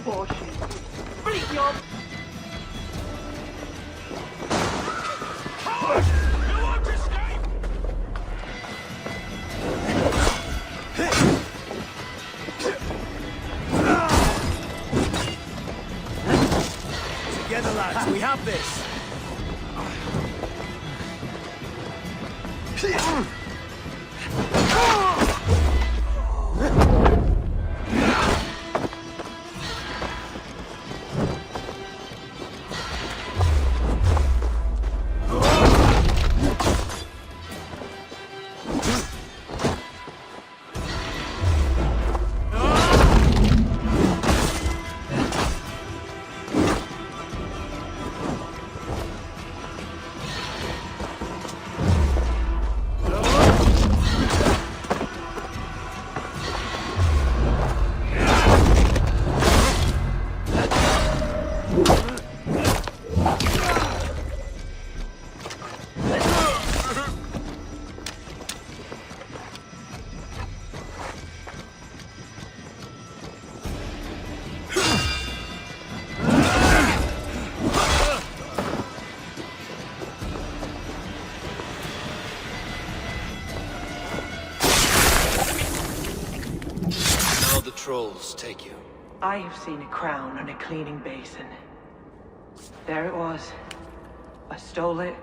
portion. Beat your... Coward! You won't escape! Together, lads, we have this! Trolls take you. I have seen a crown on a cleaning basin. There it was. I stole it,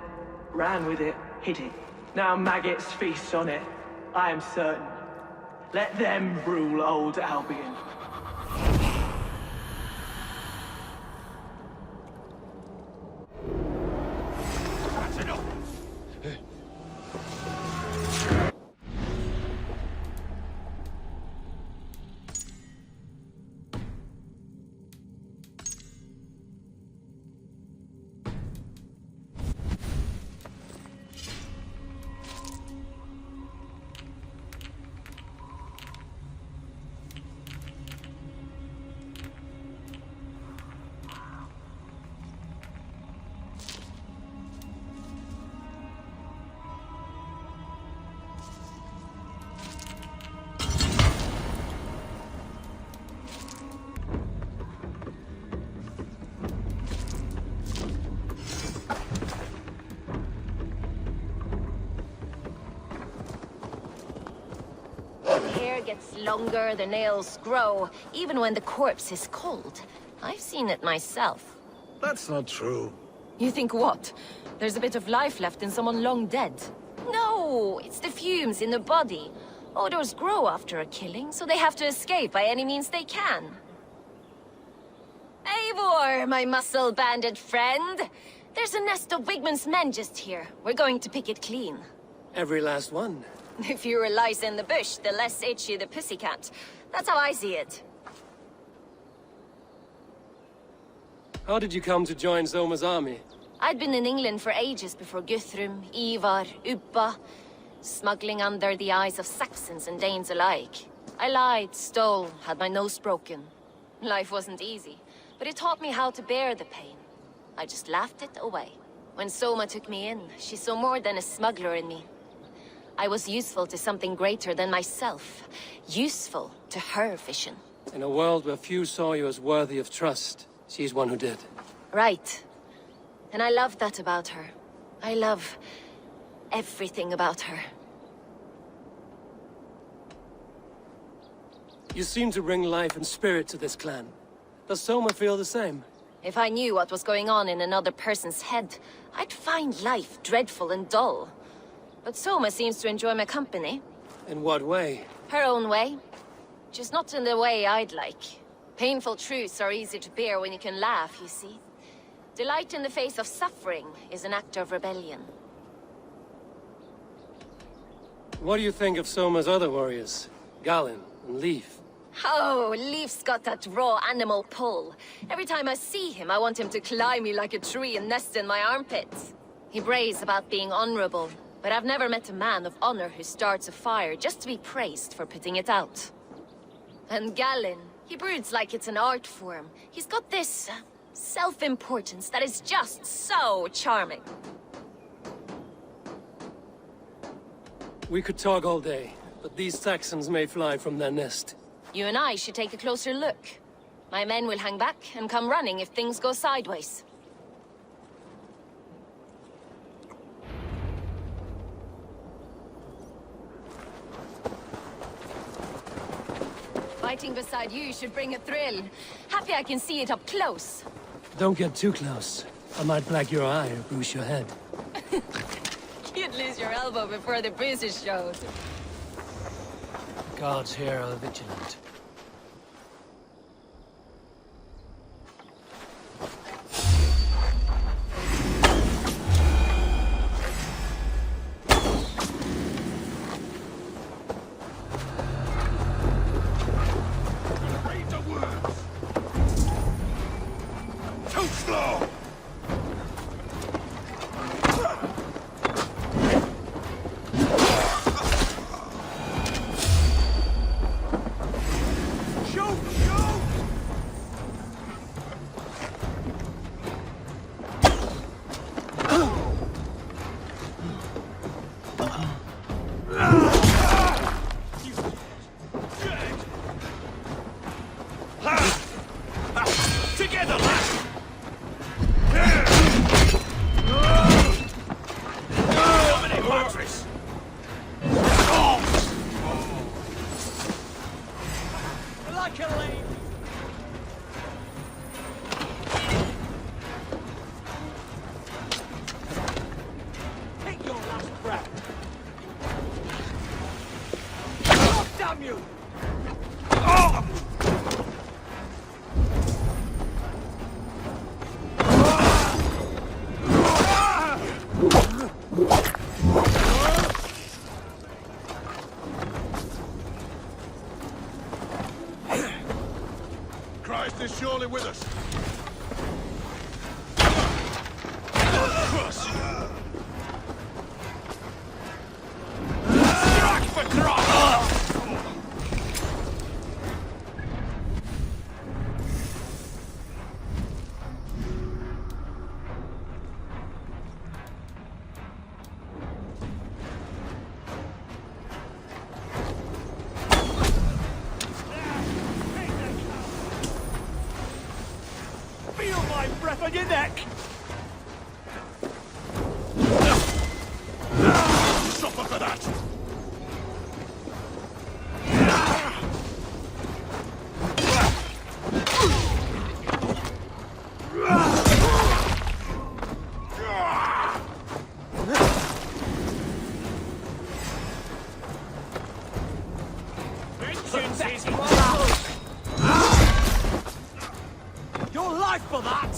ran with it, hid it. Now maggots feast on it. I am certain. Let them rule old Albion. That's enough! Gets longer, the nails grow, even when the corpse is cold. I've seen it myself. That's not true. You think what? There's a bit of life left in someone long dead? No, it's the fumes in the body. Odors grow after a killing, so they have to escape by any means they can. Eivor, my muscle-banded friend! There's a nest of Wigmund's men just here. We're going to pick it clean. Every last one. The fewer lies in the bush, the less itchy the pussycat. That's how I see it. How did you come to join Zoma's army? I'd been in England for ages before Guthrum, Ivar, Ubba, smuggling under the eyes of Saxons and Danes alike. I lied, stole, had my nose broken. Life wasn't easy, but it taught me how to bear the pain. I just laughed it away. When Soma took me in, she saw more than a smuggler in me. I was useful to something greater than myself. Useful to her vision. In a world where few saw you as worthy of trust, she's one who did. Right. And I love that about her. I love everything about her. You seem to bring life and spirit to this clan. Does Soma feel the same? If I knew what was going on in another person's head, I'd find life dreadful and dull. But Soma seems to enjoy my company. In what way? Her own way. Just not in the way I'd like. Painful truths are easy to bear when you can laugh, you see. Delight in the face of suffering is an act of rebellion. What do you think of Soma's other warriors? Galinn and Leif? Oh, Leif's got that raw animal pull. Every time I see him, I want him to climb me like a tree and nest in my armpits. He brays about being honorable, but I've never met a man of honor who starts a fire just to be praised for putting it out. And Galinn, he broods like it's an art form. He's got this self-importance that is just so charming. We could talk all day, but these Saxons may fly from their nest. You and I should take a closer look. My men will hang back and come running if things go sideways. Fighting beside you should bring a thrill. Happy I can see it up close. Don't get too close. I might black your eye or bruise your head. You'd lose your elbow before the bruises showed. Gods here are vigilant. Read the words. Too slow. Shoot! Shoot! Together, lads! Dominate fortress! Like a lady. Take your last breath. God damn you! Christ is surely with us. Strike for Christ! Feel my breath on your neck! Suffer for that! Vengeance is close! Your life for that!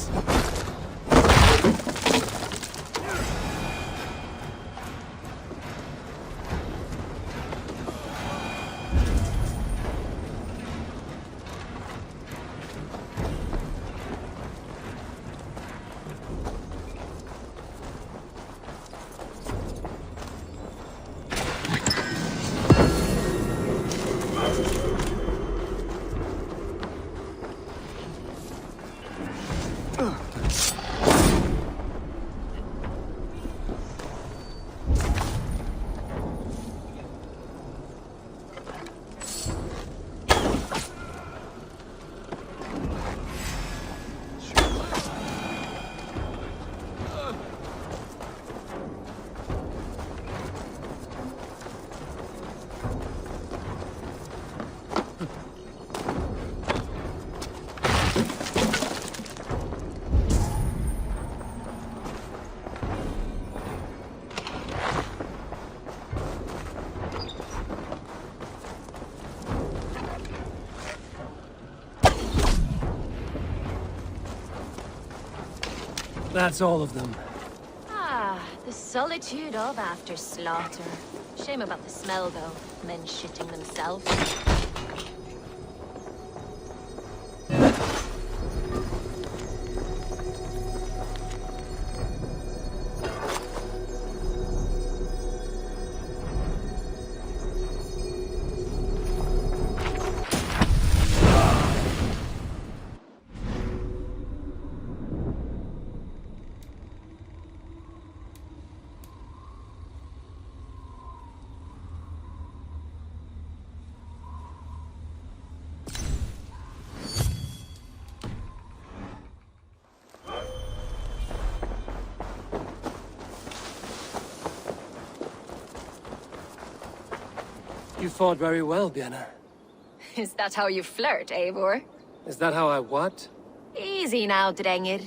That's all of them. Ah, the solitude of after slaughter. Shame about the smell, though. Men shitting themselves. you fought very well, Björna. Is that how you flirt, Eivor? Is that how I what? Easy now, Drengir.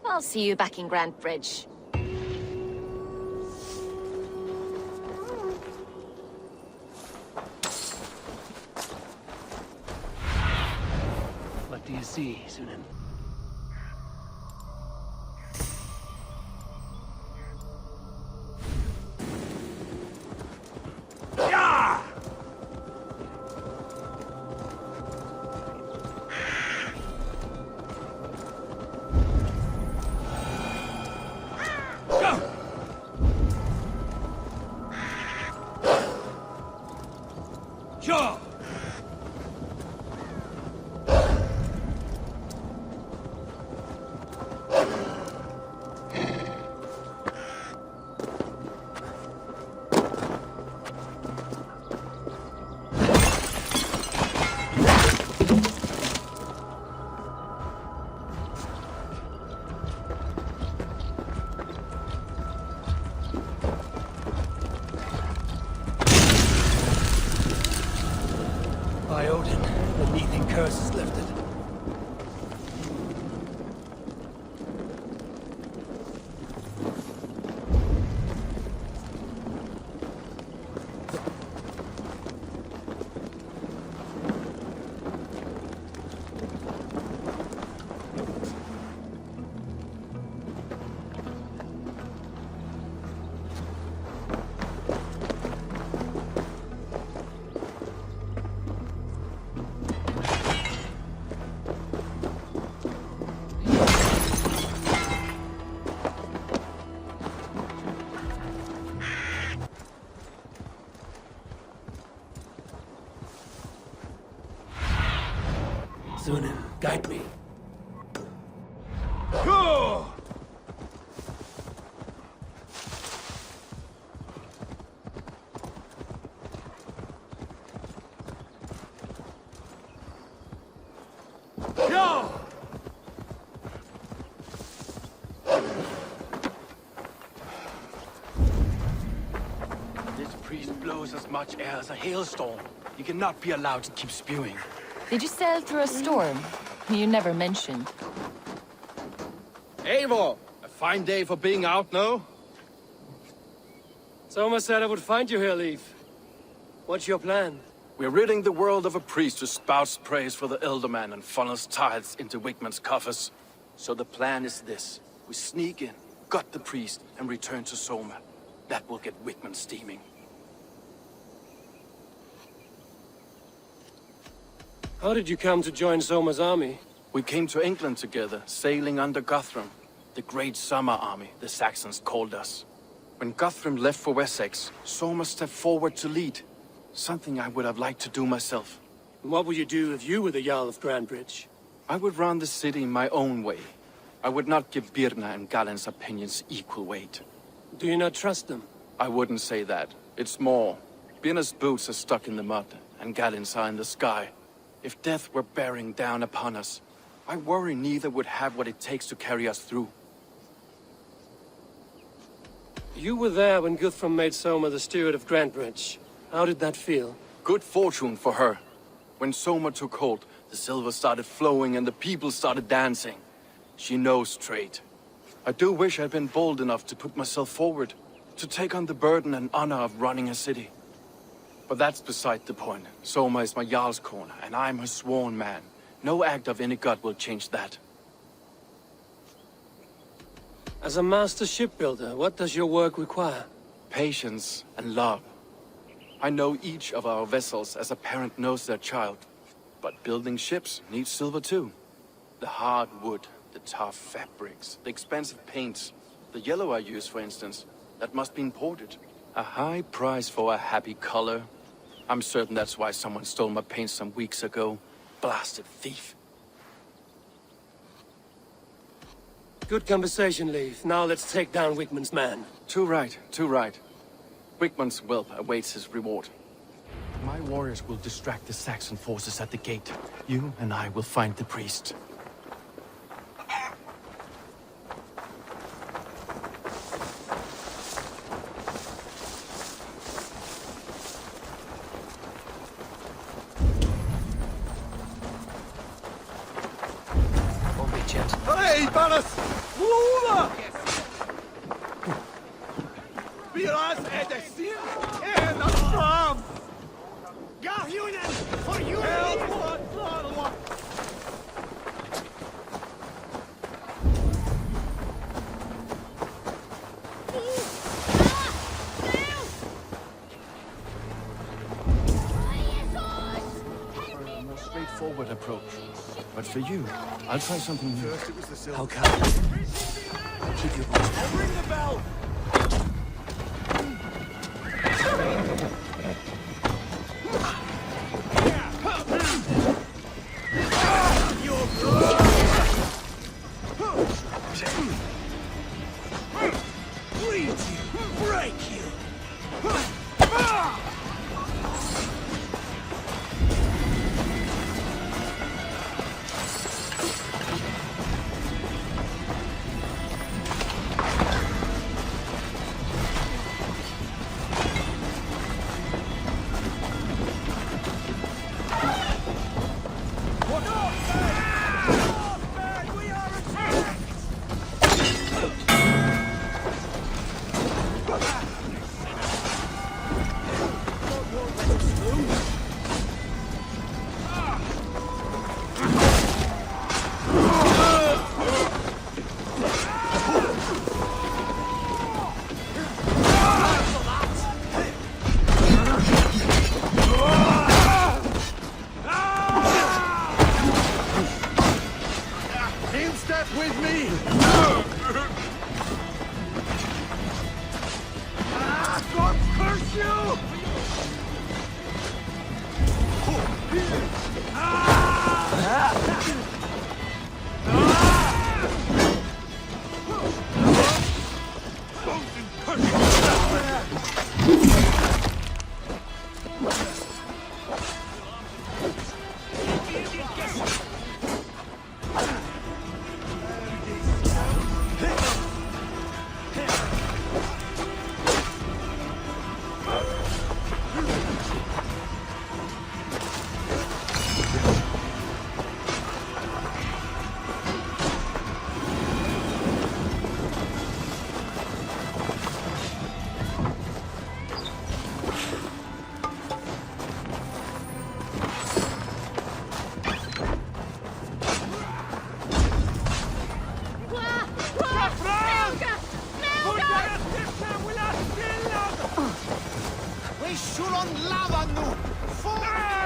I'll see you back in Grand Bridge. What do you see, Sunan? Sure! By Odin, the Neathing curse is lifted. Sunan, guide me. Go! Go! This priest blows as much air as a hailstorm. You cannot be allowed to keep spewing. Did you sail through a storm? You never mentioned. Eivor! A fine day for being out, no? Soma said I would find you here, Leif. What's your plan? We're ridding the world of a priest who spouts praise for the Elderman and funnels tithes into Wigmund's coffers. So the plan is this. We sneak in, gut the priest, and return to Soma. That will get Wigmund steaming. How did you come to join Soma's army? We came to England together, sailing under Guthrum. The Great Summer Army, the Saxons called us. When Guthrum left for Wessex, Soma stepped forward to lead. Something I would have liked to do myself. And what would you do if you were the Jarl of Grandbridge? I would run the city my own way. I would not give Birna and Galen's opinions equal weight. Do you not trust them? I wouldn't say that. It's more. Birna's boots are stuck in the mud, and Galen's are in the sky. If death were bearing down upon us, I worry neither would have what it takes to carry us through. You were there when Guthrum made Soma the steward of Grandbridge. How did that feel? Good fortune for her. When Soma took hold, the silver started flowing and the people started dancing. She knows trade. I do wish I'd been bold enough to put myself forward, to take on the burden and honor of running a city. But that's beside the point. Soma is my Jarl's corner, and I'm her sworn man. No act of any god will change that. As a master shipbuilder, what does your work require? Patience and love. I know each of our vessels as a parent knows their child. But building ships needs silver too. The hard wood, the tough fabrics, the expensive paints. The yellow I use, for instance, that must be imported. A high price for a happy color. I'm certain that's why someone stole my paint some weeks ago. Blasted thief. Good conversation, Leif. Now let's take down Wigmund's man. Too right, too right. Wigmund's whelp awaits his reward. My warriors will distract the Saxon forces at the gate. You and I will find the priest. yet. Hey, Ballas! Lula! Wir als Edesir and a farm! Gahunen for you! A more straightforward approach. But for you, I'll try something new. First it was the silver. How come? Keep your voice. I'll ring the bell! Bleed you! Break you!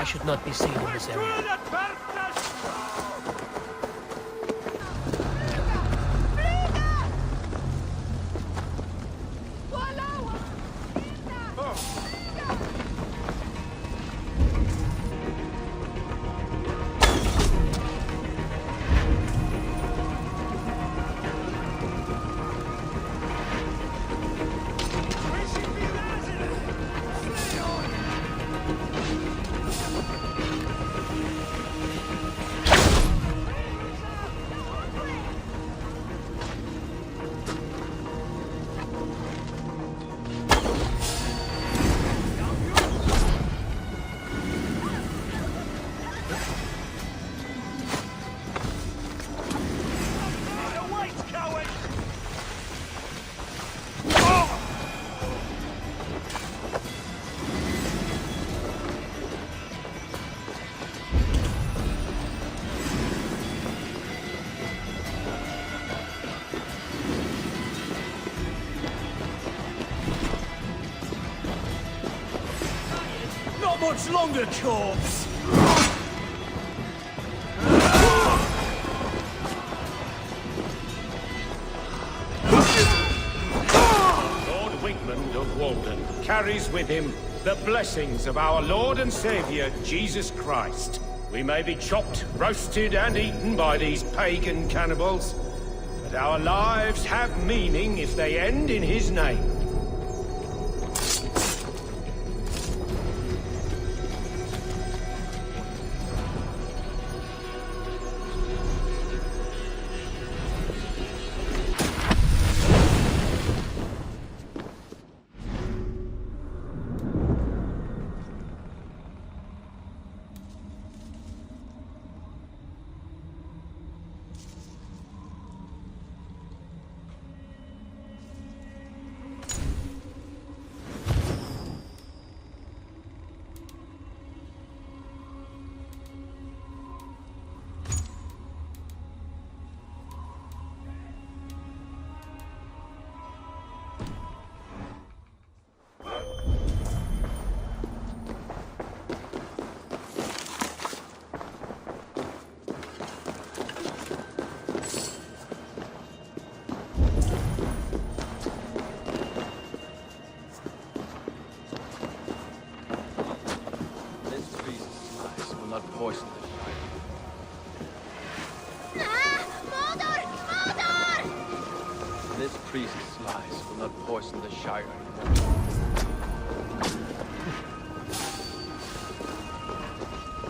I should not be seen in this area. Much longer, corpse! Lord Wigmund of Walden carries with him the blessings of our Lord and Savior, Jesus Christ. We may be chopped, roasted, and eaten by these pagan cannibals, but our lives have meaning if they end in his name. priest's lies will not poison the Shire.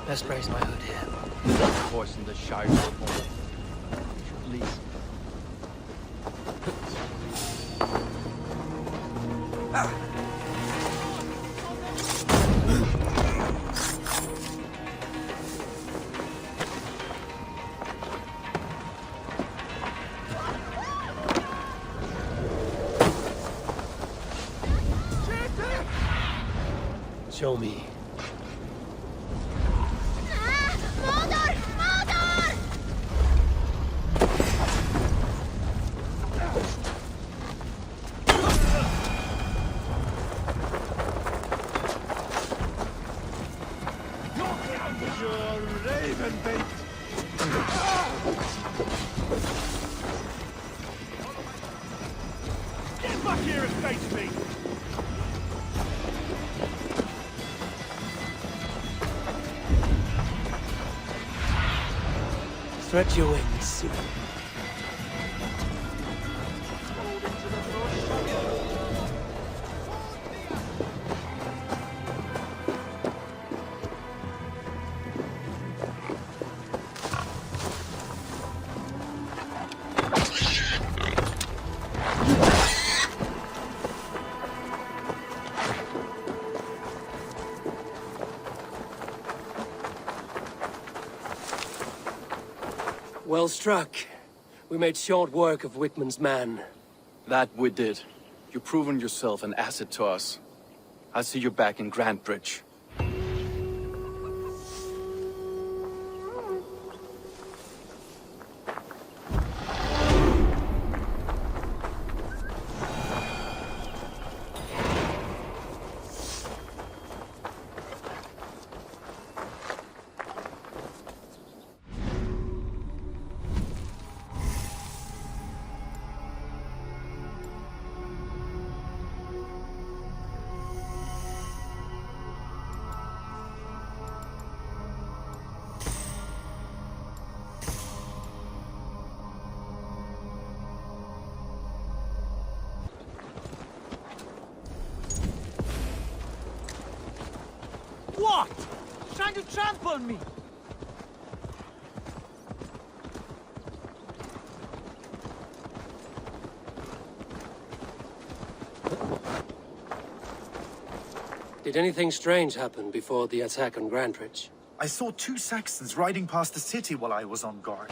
Best raise my hood here. Poison the Shire no more. Please. Show me. Ravenburg! Get back here and face me! Stretch your wings. Well struck. We made short work of Wickman's man. That we did. You've proven yourself an asset to us. I'll see you back in Grantebridge. What? Trying to trample me? Did anything strange happen before the attack on Grantebridge? I saw 2 Saxons riding past the city while I was on guard.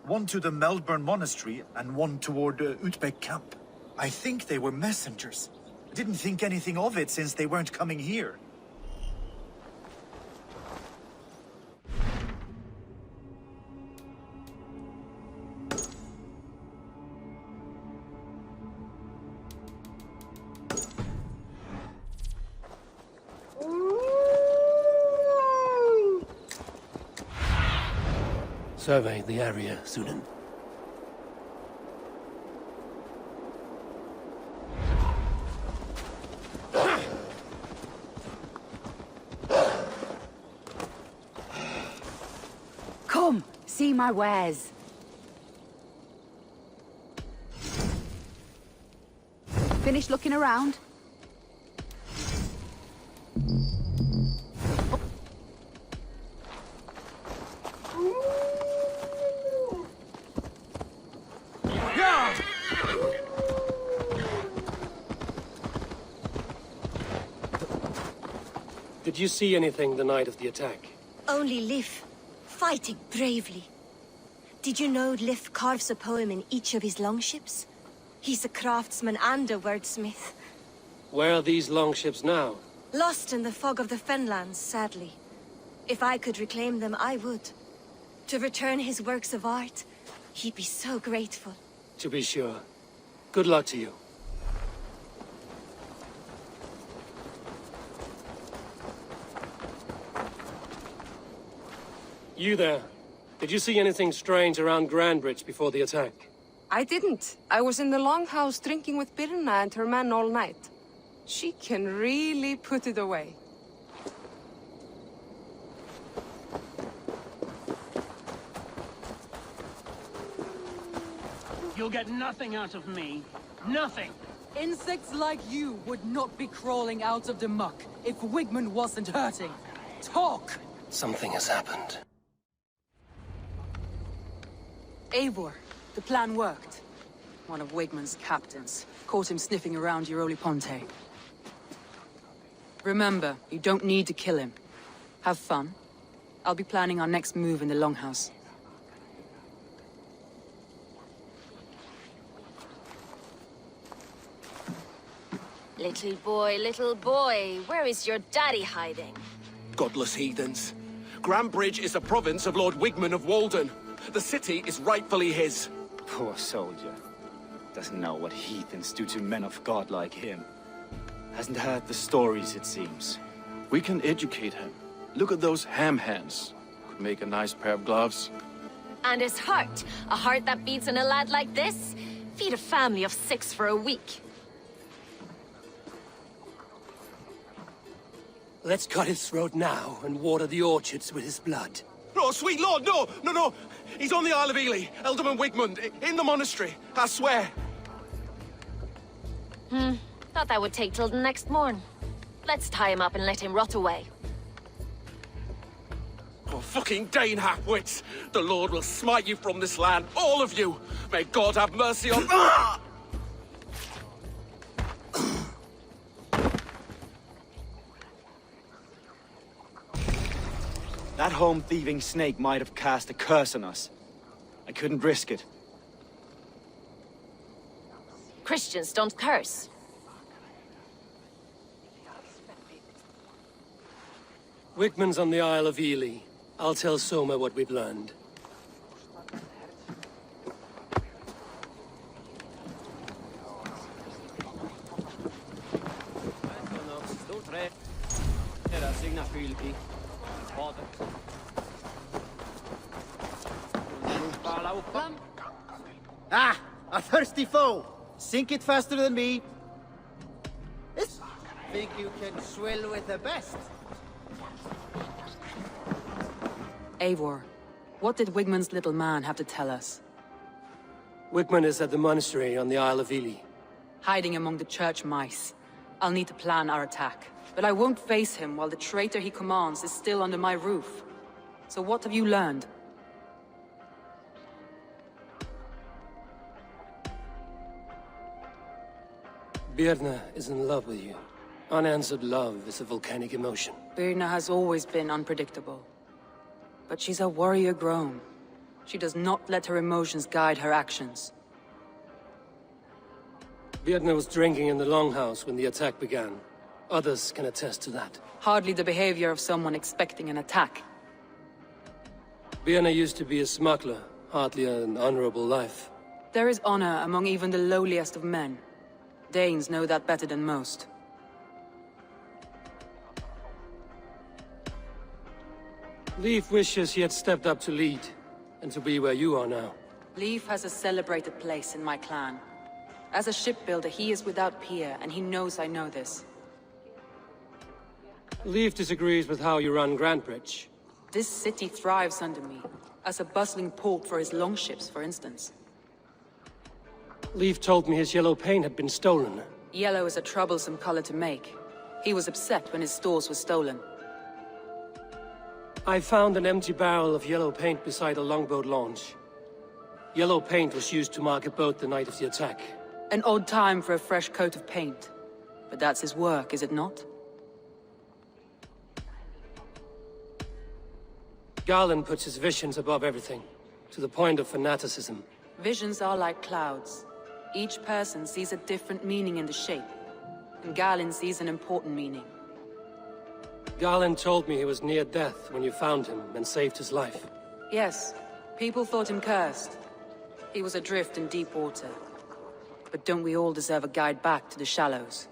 One to the Melbourne Monastery and one toward Utbeck camp. I think they were messengers. Didn't think anything of it since they weren't coming here. Survey the area, Sunan. Come, see my wares. Finished looking around? Did you see anything the night of the attack? Only Lif, fighting bravely. Did you know Lif carves a poem in each of his longships? He's a craftsman and a wordsmith. Where are these longships now? Lost in the fog of the Fenlands, sadly. If I could reclaim them, I would. To return his works of art, he'd be so grateful. To be sure. Good luck to you. You there. Did you see anything strange around Grantebridge before the attack? I didn't. I was in the longhouse drinking with Birna and her men all night. She can really put it away. You'll get nothing out of me. Nothing! Insects like you would not be crawling out of the muck if Wigmund wasn't hurting. Talk! Something has happened. Eivor, the plan worked. One of Wigmund's captains caught him sniffing around Euroli Ponte. Remember, you don't need to kill him. Have fun. I'll be planning our next move in the Longhouse. Little boy, where is your daddy hiding? Godless heathens. Grandbridge is a province of Lord Wigmund of Walden. The city is rightfully his. Poor soldier. Doesn't know what heathens do to men of God like him. Hasn't heard the stories, it seems. We can educate him. Look at those ham hands. Could make a nice pair of gloves. And his heart. A heart that beats in a lad like this? Feed a family of 6 for a week. Let's cut his throat now and water the orchards with his blood. Oh, sweet lord, no, no, no. He's on the Isle of Ely, Ealdorman Wigmund, in the monastery, I swear. Thought that would take till the next morn. Let's tie him up and let him rot away. Oh, fucking Dane half-wits. The Lord will smite you from this land, all of you. May God have mercy on... That home-thieving snake might have cast a curse on us. I couldn't risk it. Christians don't curse. Wigmund's on the Isle of Ely. I'll tell Soma what we've learned. Ah! A thirsty foe! Sink it faster than me! Think you can swill with the best? Eivor, what did Wigmund's little man have to tell us? Wigmund is at the monastery on the Isle of Ely. Hiding among the church mice. I'll need to plan our attack. But I won't face him while the traitor he commands is still under my roof. So what have you learned? Birna is in love with you. Unanswered love is a volcanic emotion. Birna has always been unpredictable. But she's a warrior grown. She does not let her emotions guide her actions. Birna was drinking in the Longhouse when the attack began. Others can attest to that. Hardly the behavior of someone expecting an attack. Birna used to be a smuggler, hardly an honorable life. There is honor among even the lowliest of men. Danes know that better than most. Leif wishes he had stepped up to lead, and to be where you are now. Leif has a celebrated place in my clan. As a shipbuilder, he is without peer, and he knows I know this. Leif disagrees with how you run Grandbridge. This city thrives under me, as a bustling port for his longships, for instance. Leif told me his yellow paint had been stolen. Yellow is a troublesome color to make. He was upset when his stores were stolen. I found an empty barrel of yellow paint beside a longboat launch. Yellow paint was used to mark a boat the night of the attack. An odd time for a fresh coat of paint. But that's his work, is it not? Garland puts his visions above everything, to the point of fanaticism. Visions are like clouds. Each person sees a different meaning in the shape, and Garland sees an important meaning. Garland told me he was near death when you found him and saved his life. Yes, people thought him cursed. He was adrift in deep water. But don't we all deserve a guide back to the shallows?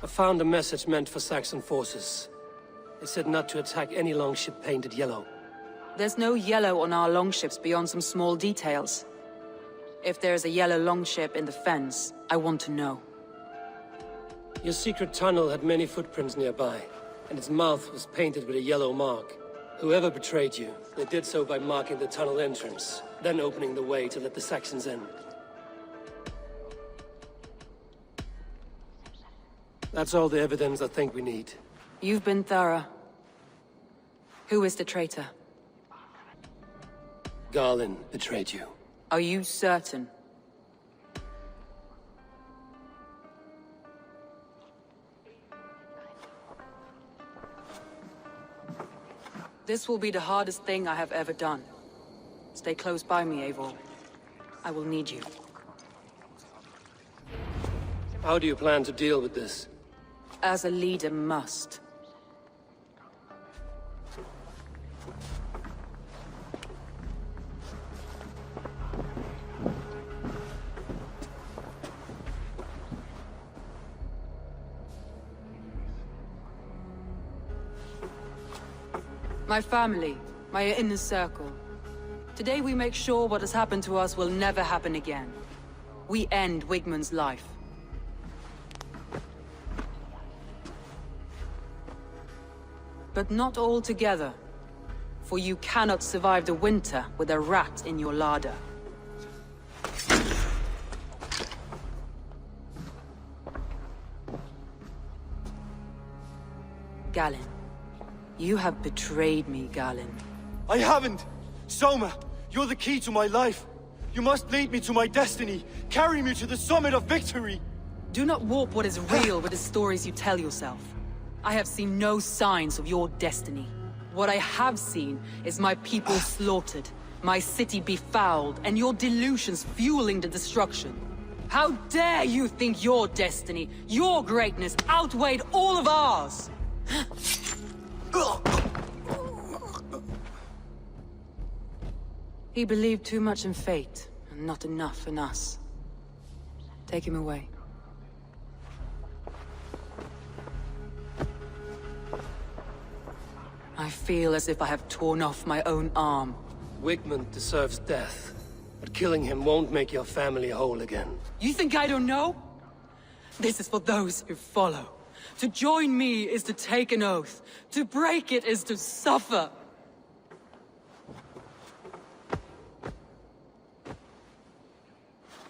I found a message meant for Saxon forces. It said not to attack any longship painted yellow. There's no yellow on our longships beyond some small details. If there's a yellow longship in the fens, I want to know. Your secret tunnel had many footprints nearby, and its mouth was painted with a yellow mark. Whoever betrayed you, they did so by marking the tunnel entrance, then opening the way to let the Saxons in. That's all the evidence I think we need. You've been thorough. Who is the traitor? Garlin betrayed you. Are you certain? This will be the hardest thing I have ever done. Stay close by me, Eivor. I will need you. How do you plan to deal with this? As a leader must. My family, my inner circle. Today we make sure what has happened to us will never happen again. We end Wigmund's life. But not all together. For you cannot survive the winter with a rat in your larder. Galinn. You have betrayed me, Galinn. I haven't! Soma, you're the key to my life. You must lead me to my destiny. Carry me to the summit of victory. Do not warp what is real with the stories you tell yourself. I have seen no signs of your destiny. What I have seen is my people slaughtered, my city befouled, and your delusions fueling the destruction. How dare you think your destiny, your greatness, outweighed all of ours? He believed too much in fate, and not enough in us. Take him away. I feel as if I have torn off my own arm. Wigmund deserves death, but killing him won't make your family whole again. You think I don't know? This is for those who follow. To join me is to take an oath. To break it is to suffer.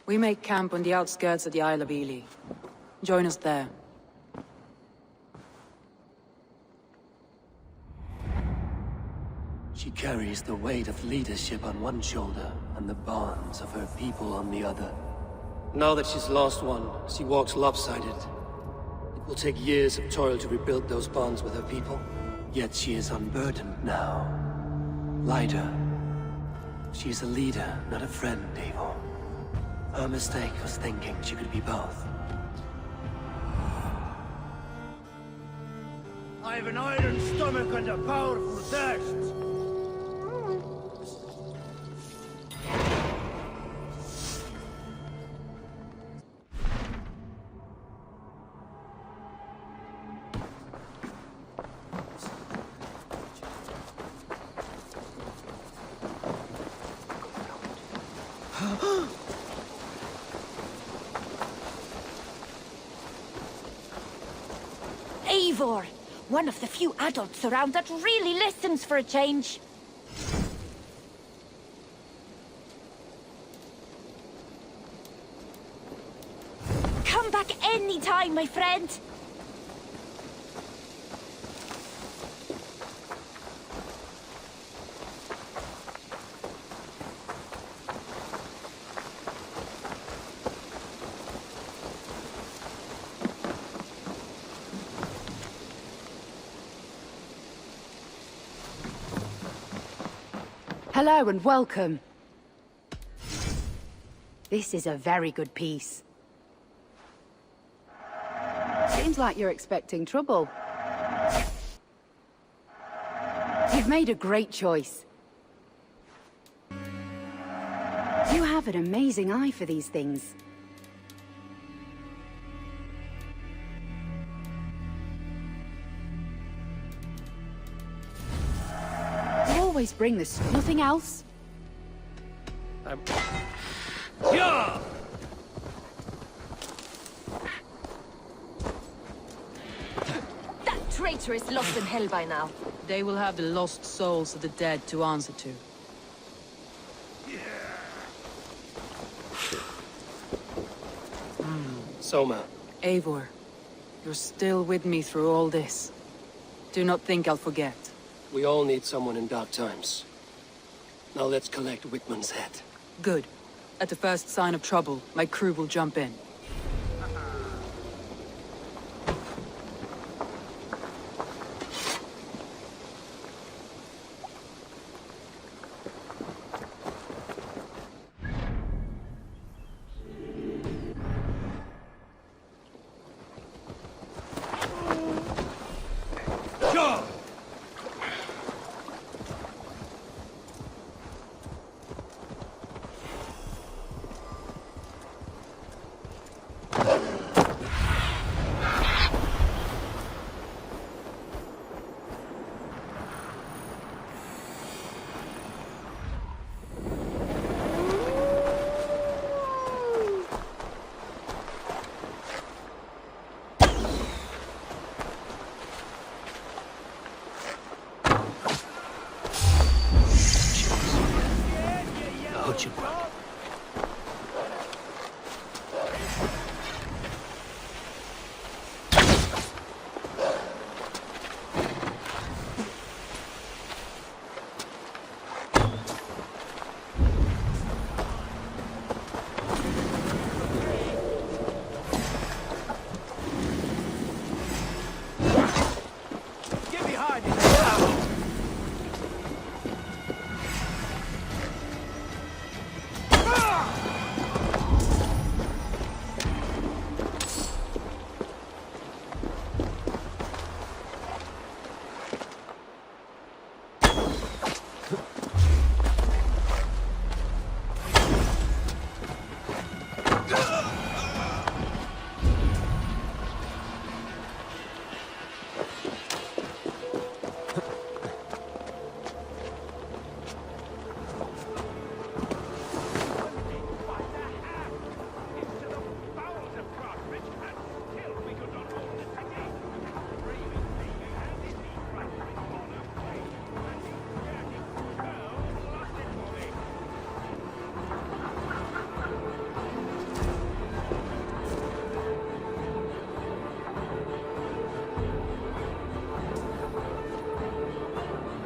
We make camp on the outskirts of the Isle of Eels. Join us there. She carries the weight of leadership on one shoulder and the bonds of her people on the other. Now that she's lost one, she walks lopsided. It will take years of toil to rebuild those bonds with her people. Yet she is unburdened now. Lighter. She is a leader, not a friend, Eivor. Her mistake was thinking she could be both. I have an iron stomach and a powerful thirst. Eivor! One of the few adults around that really listens for a change. Come back anytime, my friend! Hello and welcome. This is a very good piece. Seems like you're expecting trouble. You've made a great choice. You have an amazing eye for these things. Always bring this. Nothing else? Yeah! That traitor is lost in hell by now. They will have the lost souls of the dead to answer to. Soma. Eivor, you're still with me through all this. Do not think I'll forget. We all need someone in dark times. Now let's collect Wickman's head. Good. At the first sign of trouble, my crew will jump in.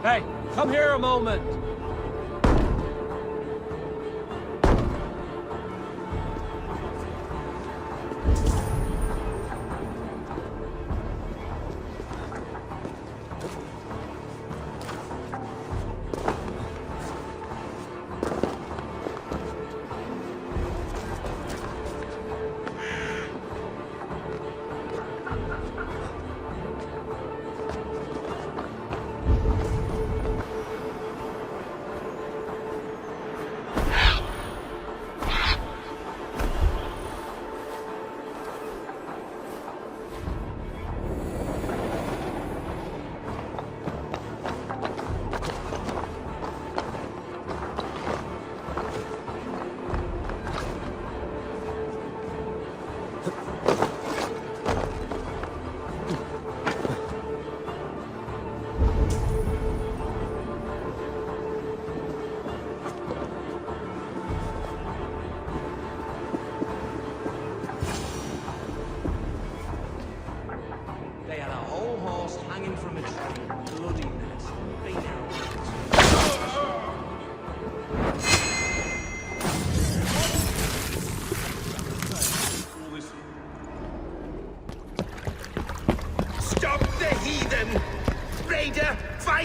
Hey, come here a moment!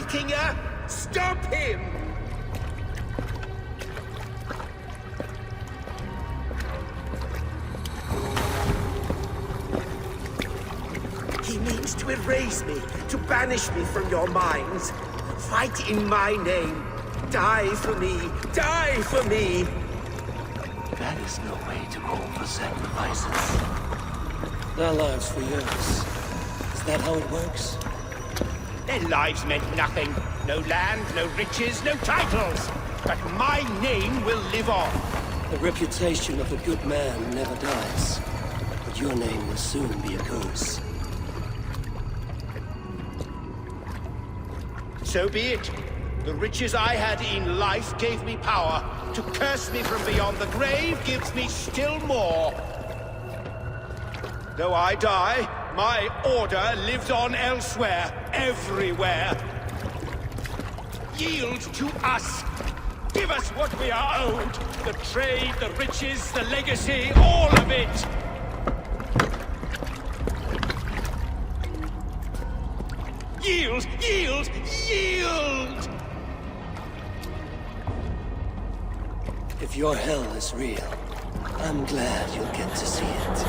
Vikinger! Stop him! He means to erase me, to banish me from your minds. Fight in my name. Die for me. Die for me! That is no way to call for sacrifices. Their lives for yours. Is that how it works? Their lives meant nothing. No land, no riches, no titles. But my name will live on. The reputation of a good man never dies. But your name will soon be a curse. So be it. The riches I had in life gave me power. To curse me from beyond the grave gives me still more. Though I die, my order lives on elsewhere, everywhere. Yield to us. Give us what we are owed. The trade, the riches, the legacy, all of it. Yield! Yield! Yield! If your hell is real, I'm glad you'll get to see it.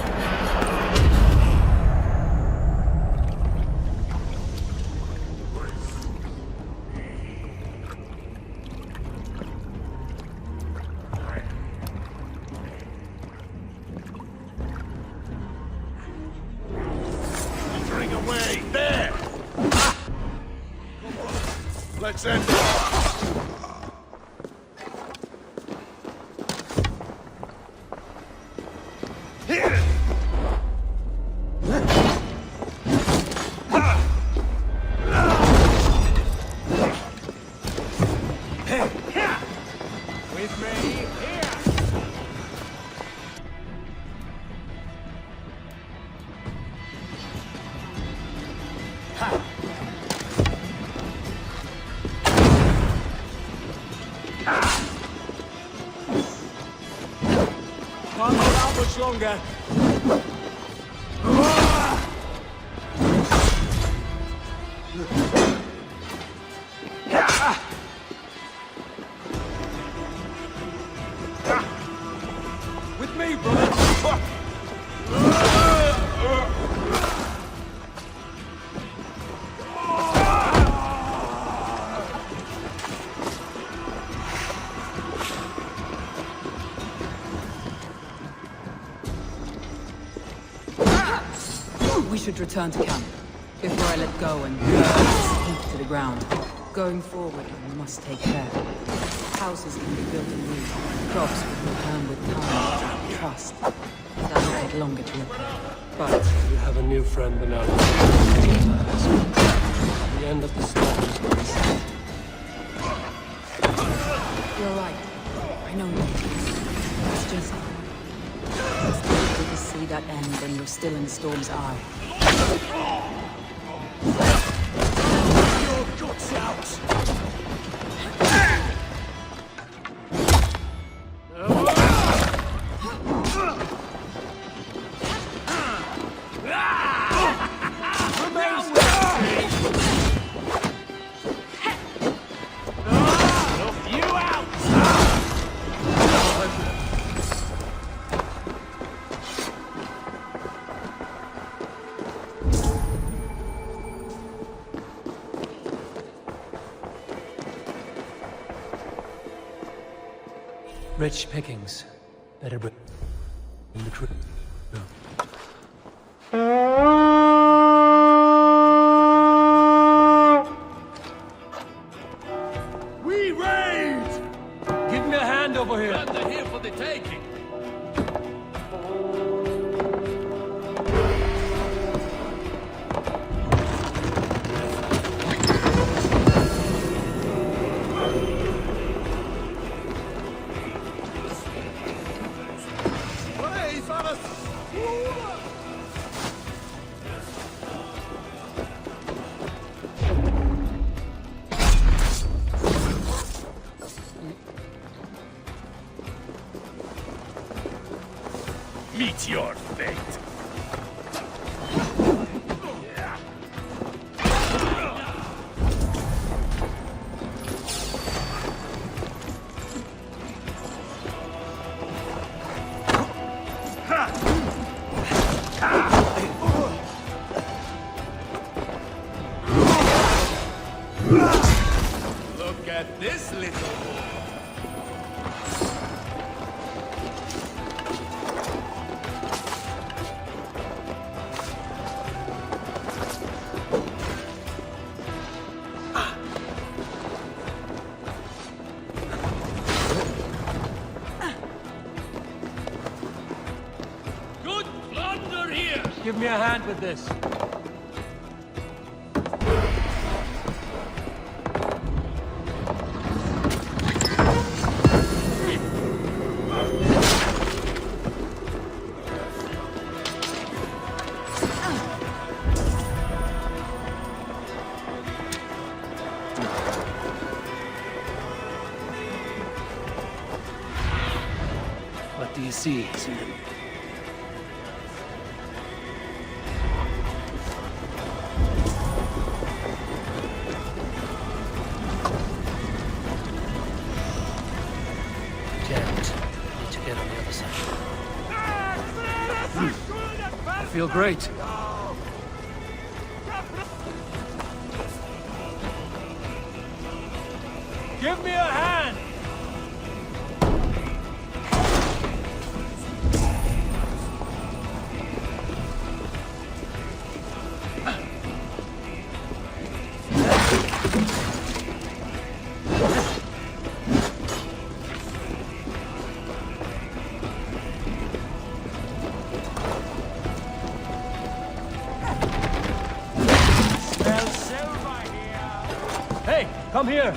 Bring away! There! Let's end it! Can't hold out much longer. With me, brother. We should return to camp before I let go and burn this heap to the ground. Going forward, we must take care. Houses can be built anew. Crops will return with time. Trust. That will take longer to repair. But You have a new friend in our life. The end of the storm is going to set. you're right. I know you. It's just... It's difficult to see that end when you're still in the storm's eye. Your guts out! Rich pickings. Better bring the crew. We raid! Give me a hand over here. They're here for the taking. Meet your fate. Look at this little boy. Good plunder here. Give me a hand with this. What do you see, Slim? Jammed. Need to get on the other side. I feel great. Give me a hand! Hey, come here!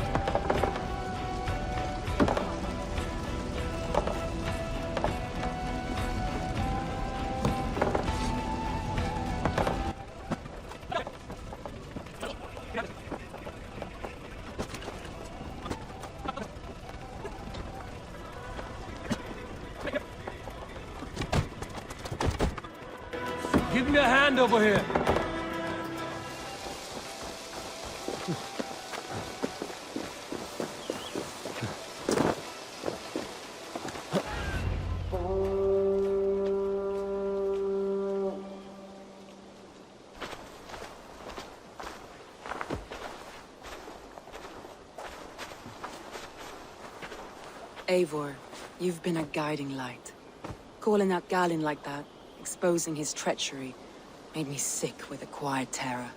Give me a hand over here! Eivor, you've been a guiding light. Calling out Galinn like that, exposing his treachery, made me sick with a quiet terror.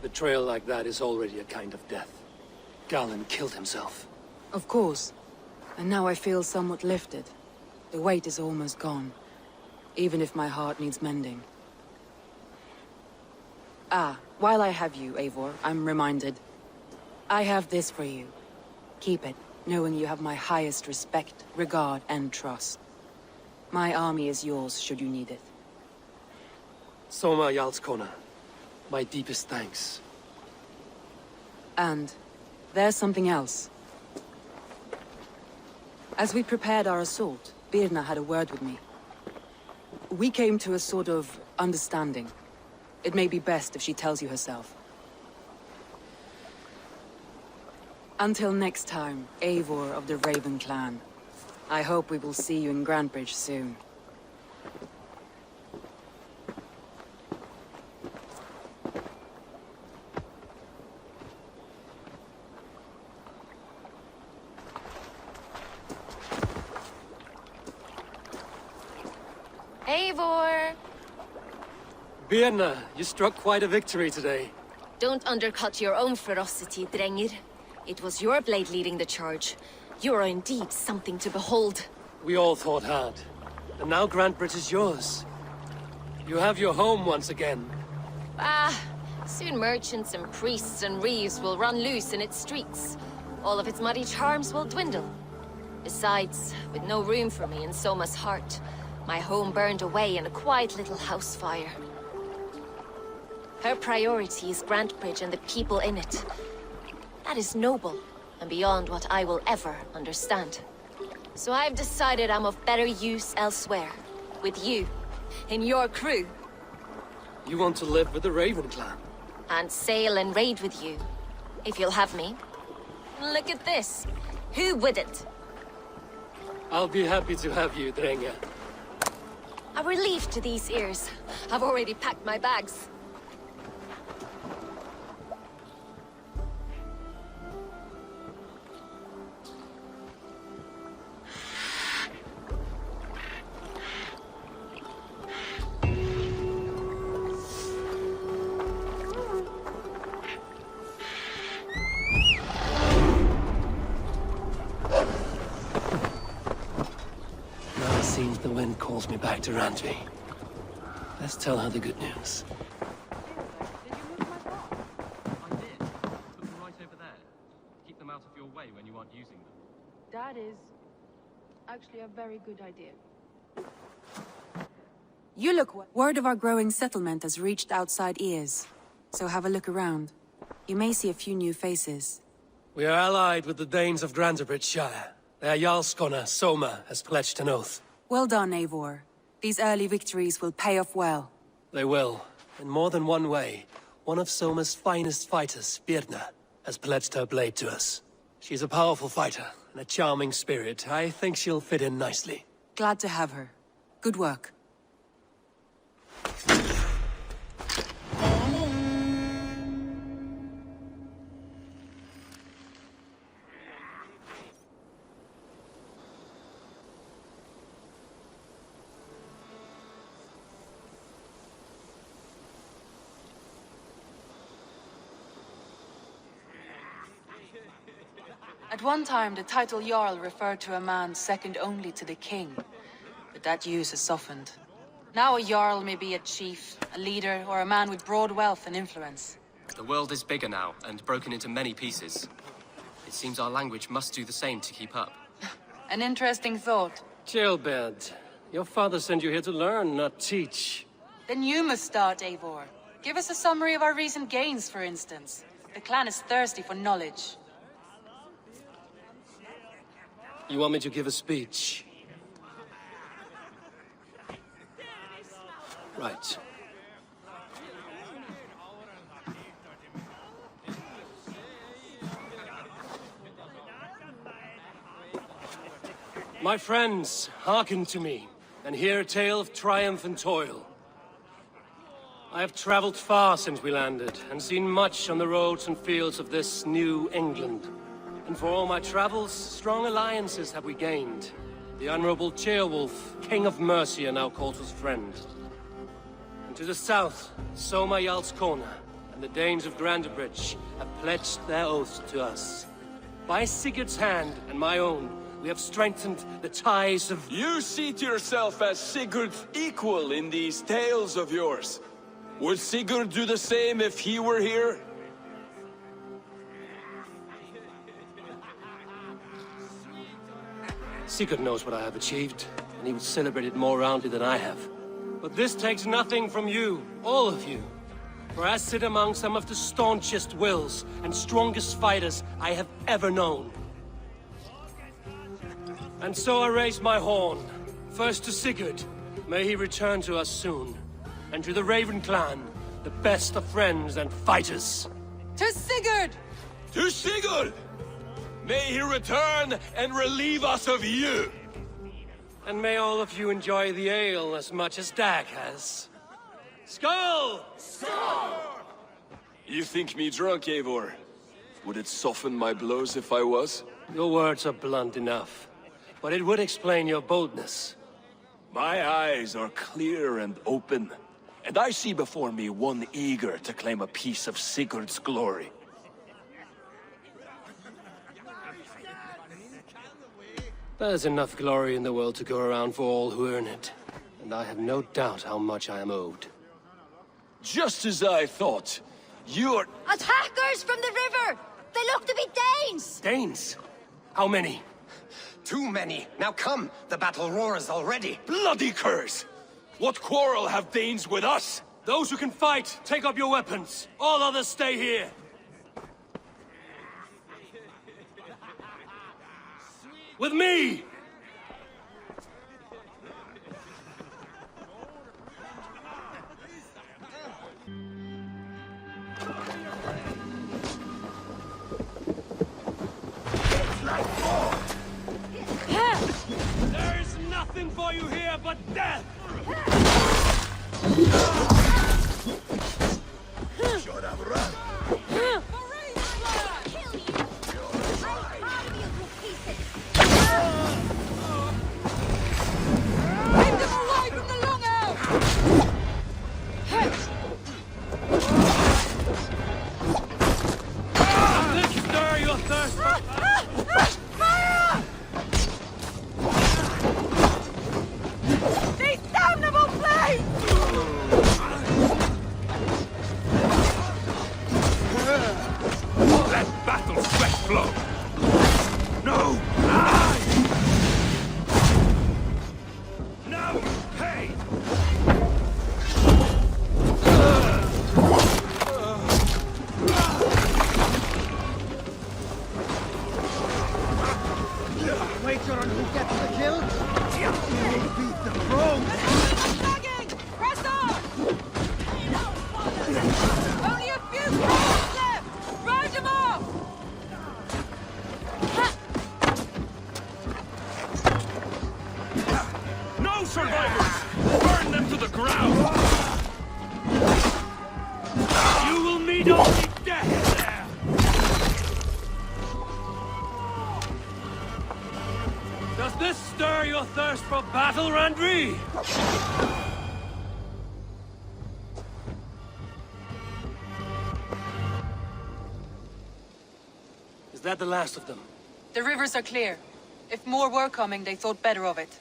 Betrayal like that is already a kind of death. Galinn killed himself. Of course. And now I feel somewhat lifted. The weight is almost gone, even if my heart needs mending. Ah, while I have you, Eivor, I'm reminded. I have this for you. Keep it, knowing you have my highest respect, regard, and trust. My army is yours, should you need it. Soma Jarlskona, my deepest thanks. And there's something else. As we prepared our assault, Birna had a word with me. We came to a sort of understanding. It may be best if she tells you herself. Until next time, Eivor of the Raven clan. I hope we will see you in Grantebridge soon. Eivor! Birna, you struck quite a victory today. Don't undercut your own ferocity, Drengir. It was your blade leading the charge. You are indeed something to behold. We all thought hard. And now Grantebridge is yours. You have your home once again. Ah, soon merchants and priests and reeves will run loose in its streets. All of its muddy charms will dwindle. Besides, with no room for me in Soma's heart, my home burned away in a quiet little house fire. Her priority is Grantebridge and the people in it. That is noble, and beyond what I will ever understand. So I've decided I'm of better use elsewhere. With you, in your crew. You want to live with the Raven clan? And sail and raid with you, if you'll have me. Look at this. Who wouldn't? I'll be happy to have you, Drenge. A relief to these ears. I've already packed my bags. Now it seems the wind calls me back to Randvi. Let's tell her the good news. That is actually a very good idea. You look. Word of our growing settlement has reached outside ears, so have a look around. You may see a few new faces. We are allied with the Danes of Grantebridgeshire. Their Jarlskona, Soma, has pledged an oath. Well done, Eivor. These early victories will pay off well. They will. In more than one way. One of Soma's finest fighters, Birna, has pledged her blade to us. She's a powerful fighter and a charming spirit. I think she'll fit in nicely. Glad to have her. Good work. At one time, the title Jarl referred to a man second only to the king. But that use has softened. Now a Jarl may be a chief, a leader, or a man with broad wealth and influence. The world is bigger now, and broken into many pieces. It seems our language must do the same to keep up. An interesting thought. Chilbed, your father sent you here to learn, not teach. Then you must start, Eivor. Give us a summary of our recent gains, for instance. The clan is thirsty for knowledge. You want me to give a speech? Right. My friends, hearken to me, and hear a tale of triumph and toil. I have traveled far since we landed, and seen much on the roads and fields of this new England. And for all my travels, strong alliances have we gained. The Honorable Ceolwulf, King of Mercia, now calls us friend. And to the south, Soma Jarlskona and the Danes of Grantebridge have pledged their oaths to us. By Sigurd's hand and my own, we have strengthened the ties of... You seat yourself as Sigurd's equal in these tales of yours. Would Sigurd do the same if he were here? Sigurd knows what I have achieved, and he would celebrate it more roundly than I have. But this takes nothing from you, all of you. For I sit among some of the staunchest wills and strongest fighters I have ever known. And so I raise my horn, first to Sigurd, may he return to us soon, and to the Raven clan, the best of friends and fighters. To Sigurd! To Sigurd! May he return and relieve us of you! And may all of you enjoy the ale as much as Dag has. Skull! Skull! You think me drunk, Eivor? Would it soften my blows if I was? Your words are blunt enough, but it would explain your boldness. My eyes are clear and open, and I see before me one eager to claim a piece of Sigurd's glory. There's enough glory in the world to go around for all who earn it, and I have no doubt how much I am owed. Just as I thought. You're... Attackers from the river! They look to be Danes! Danes? How many? Too many. Now come, the battle roars already. Bloody curse! What quarrel have Danes with us? Those who can fight, take up your weapons. All others stay here. With me! There is nothing for you here but death! Should have run. Only a few crawlers left! Round them off! No survivors! Burn them to the ground! You will meet only death there! Does this stir your thirst for battle, Randri? Is that the last of them? The rivers are clear. If more were coming, they thought better of it.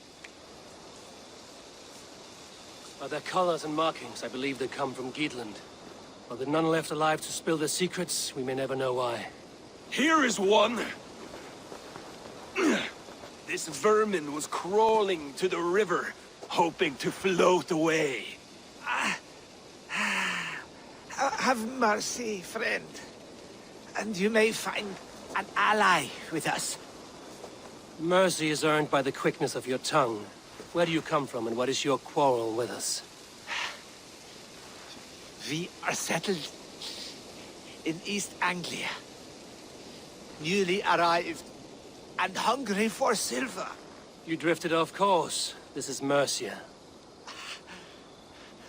By their colors and markings, I believe they come from Geatland. While there are none left alive to spill their secrets, we may never know why. Here is one! This vermin was crawling to the river, hoping to float away. Have mercy, friend. And you may find an ally with us. Mercy is earned by the quickness of your tongue. Where do you come from, and what is your quarrel with us? We are settled in East Anglia. Newly arrived and hungry for silver. You drifted off course. This is Mercia.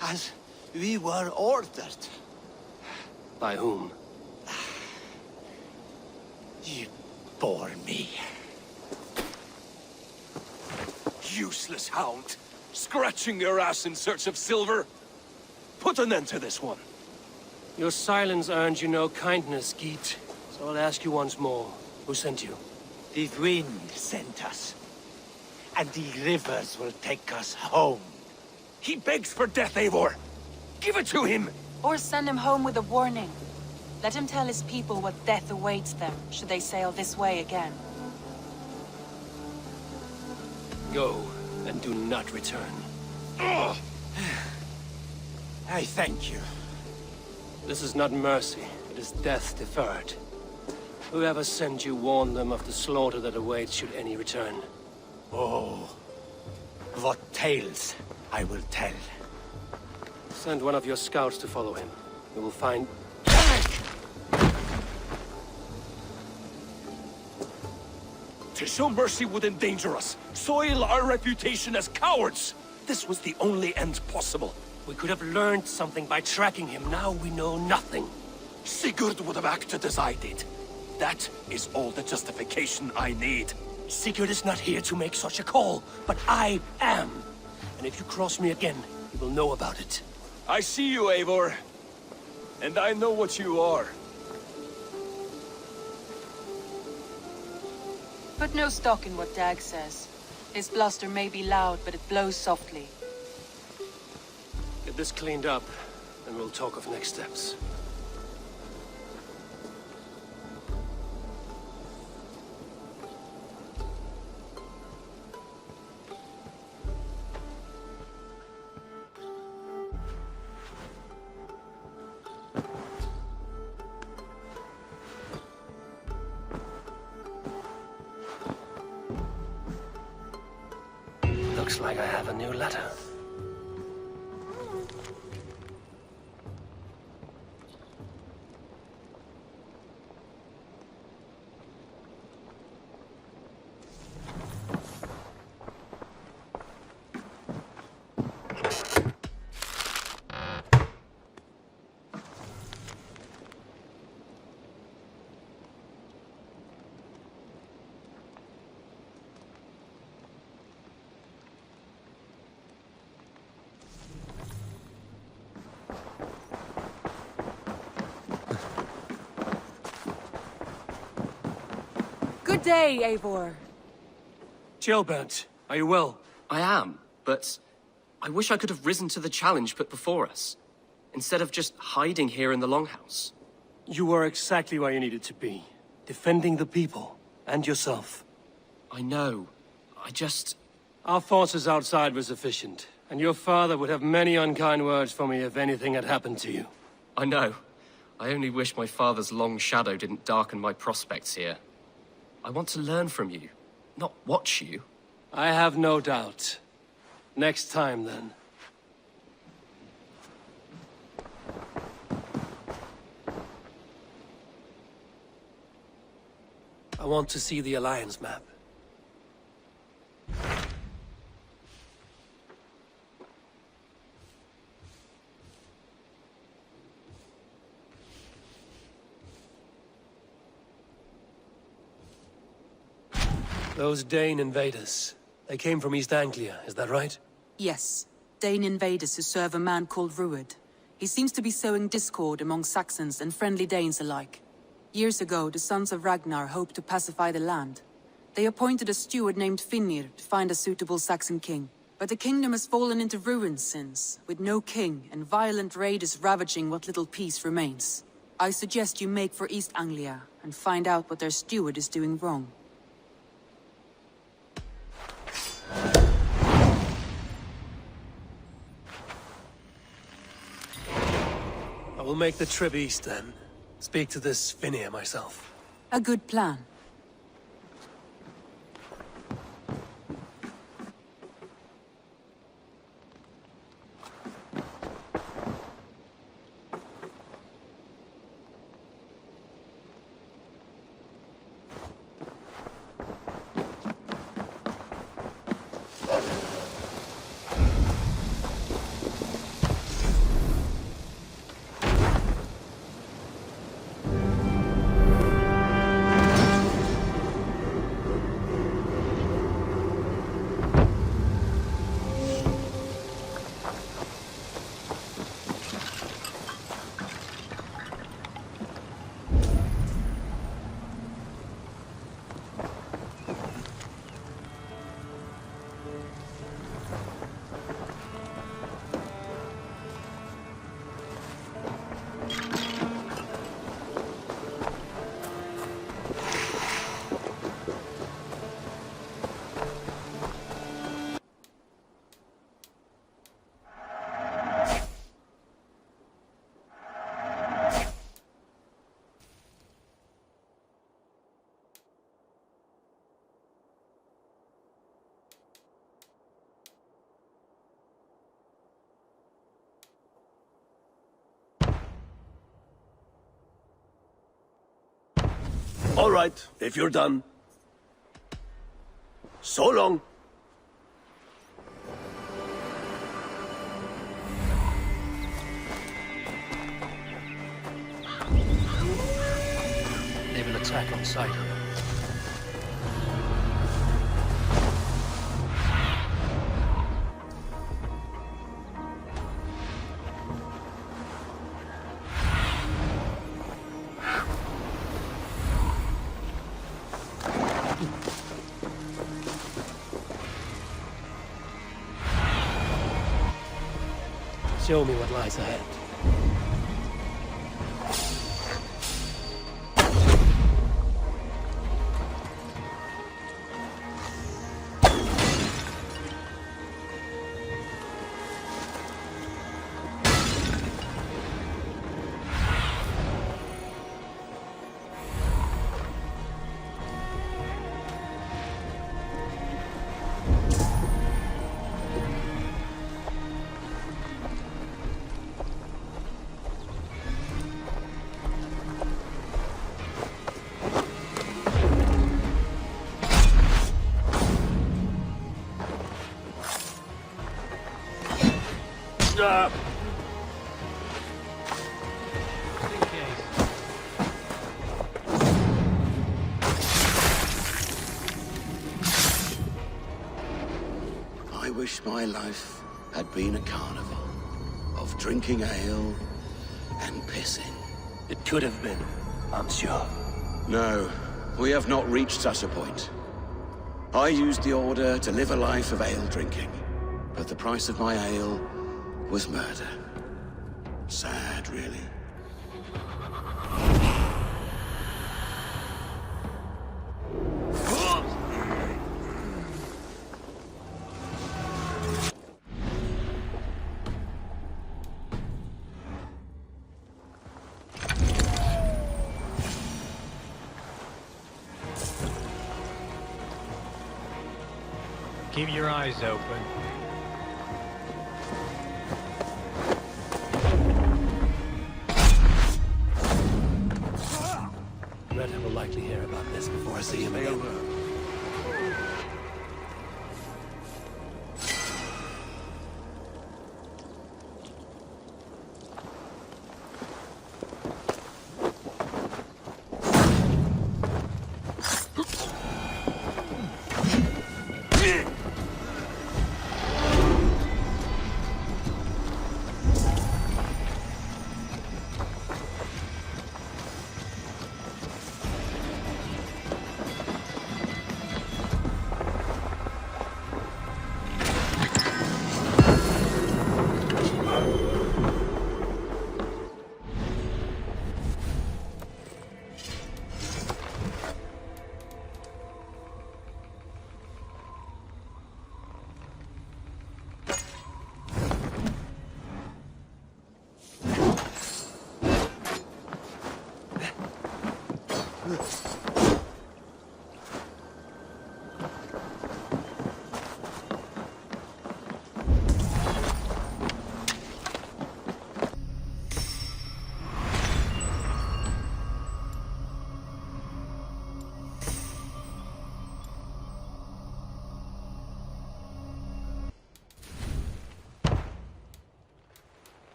As we were ordered. By whom? You bore me. Useless hound! Scratching your ass in search of silver! Put an end to this one! Your silence earned you no kindness, Geet. So I'll ask you once more. Who sent you? The wind sent us. And the rivers will take us home. He begs for death, Eivor! Give it to him! Or send him home with a warning. Let him tell his people what death awaits them, should they sail this way again. Go, and do not return. I thank you. This is not mercy, it is death deferred. Whoever sent you warned them of the slaughter that awaits should any return. Oh, what tales I will tell. Send one of your scouts to follow him. We will find... To show mercy would endanger us, soil our reputation as cowards. This was the only end possible. We could have learned something by tracking him. Now we know nothing. Sigurd would have acted as I did. That is all the justification I need. Sigurd is not here to make such a call, but I am. And if you cross me again, you will know about it. I see you, Eivor. And I know what you are. Put no stock in what Dag says. His bluster may be loud, but it blows softly. Get this cleaned up, and we'll talk of next steps. Looks like I have a new letter. Good day, Eivor. Chilbert, are you well? I am, but I wish I could have risen to the challenge put before us, instead of just hiding here in the Longhouse. You were exactly where you needed to be. Defending the people, and yourself. I know. I just... Our forces outside were sufficient, and your father would have many unkind words for me if anything had happened to you. I know. I only wish my father's long shadow didn't darken my prospects here. I want to learn from you, not watch you. I have no doubt. Next time, then. I want to see the Alliance map. Those Dane invaders, they came from East Anglia, is that right? Yes. Dane invaders who serve a man called Rued. He seems to be sowing discord among Saxons and friendly Danes alike. Years ago, the sons of Ragnar hoped to pacify the land. They appointed a steward named Finnir to find a suitable Saxon king. But the kingdom has fallen into ruins since, with no king and violent raiders ravaging what little peace remains. I suggest you make for East Anglia and find out what their steward is doing wrong. I will make the trip east then. Speak to this Finnir myself. A good plan. All right, if you're done. So long. They will attack on sight. Show me what lies ahead. I wish my life had been a carnival of drinking ale and pissing. It could have been, I'm sure. No, we have not reached such a point. I used the order to live a life of ale drinking, but the price of my ale was murder. Sad, really. Keep your eyes open. Red have a likely hear about this before I see him again.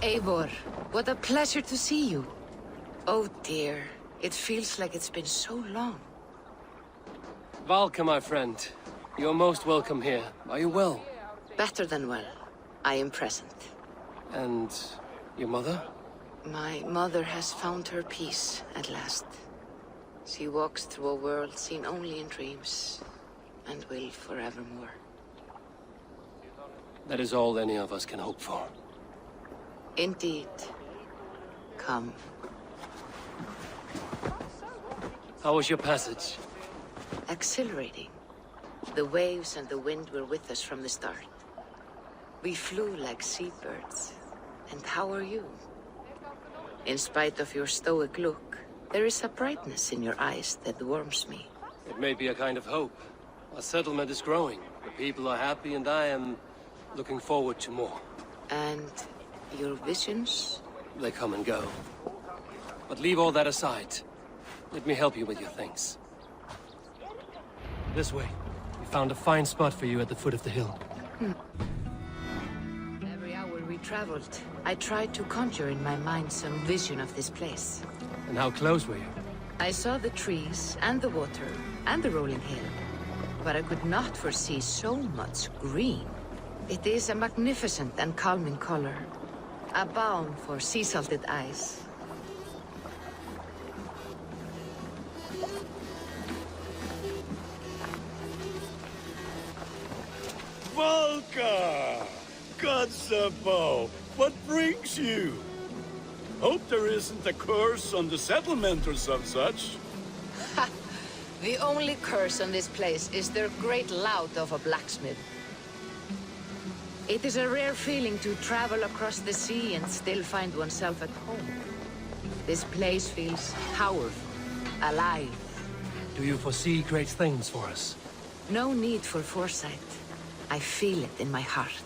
Eivor, what a pleasure to see you. Oh dear, it feels like it's been so long. Valka, my friend. You're most welcome here. Are you well? Better than well. I am present. And your mother? My mother has found her peace at last. She walks through a world seen only in dreams, and will forevermore. That is all any of us can hope for. Indeed. Come. How was your passage? Exhilarating. The waves and the wind were with us from the start. We flew like seabirds. And how are you? In spite of your stoic look, there is a brightness in your eyes that warms me. It may be a kind of hope. Our settlement is growing. The people are happy and I am looking forward to more. And your visions? They come and go. But leave all that aside. Let me help you with your things. This way. We found a fine spot for you at the foot of the hill. Every hour we traveled, I tried to conjure in my mind some vision of this place. And how close were you? I saw the trees, and the water, and the rolling hill. But I could not foresee so much green. It is a magnificent and calming color. A balm for sea-salted eyes. Valka! Godsapo! What brings you? Hope there isn't a curse on the settlement or some such. Ha! The only curse on this place is their great lout of a blacksmith. It is a rare feeling to travel across the sea and still find oneself at home. This place feels powerful, alive. Do you foresee great things for us? No need for foresight. I feel it in my heart.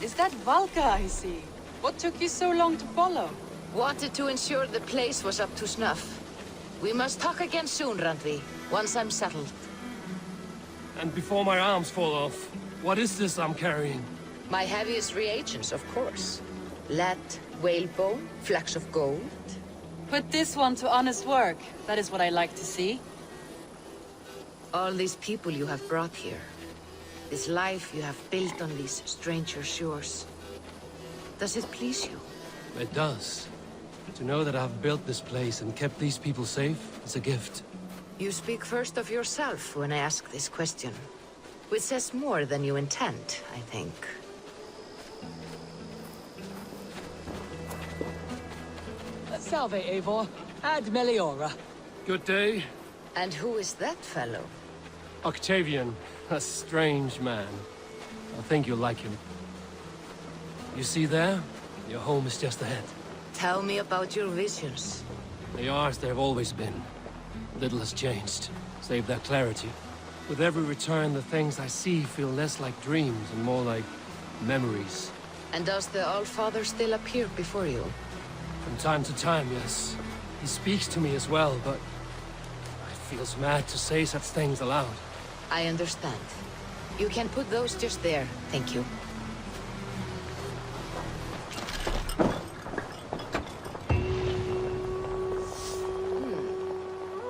Is that Valka I see? What took you so long to follow? Wanted to ensure the place was up to snuff. We must talk again soon, Randvi, once I'm settled. And before my arms fall off, what is this I'm carrying? My heaviest reagents, of course. Lead, whalebone, flecks of gold. Put this one to honest work. That is what I like to see. All these people you have brought here. This life you have built on these stranger shores. Does it please you? It does. To know that I've built this place and kept these people safe is a gift. You speak first of yourself when I ask this question. Which says more than you intend, I think. Salve, Eivor. Ad Meliora. Good day. And who is that fellow? Octavian, a strange man. I think you'll like him. You see there? Your home is just ahead. Tell me about your visions. They are as they've always been. Little has changed, save their clarity. With every return, the things I see feel less like dreams and more like memories. And does the All-Father still appear before you? From time to time, yes. He speaks to me as well, but it feels mad to say such things aloud. I understand. You can put those just there, thank you.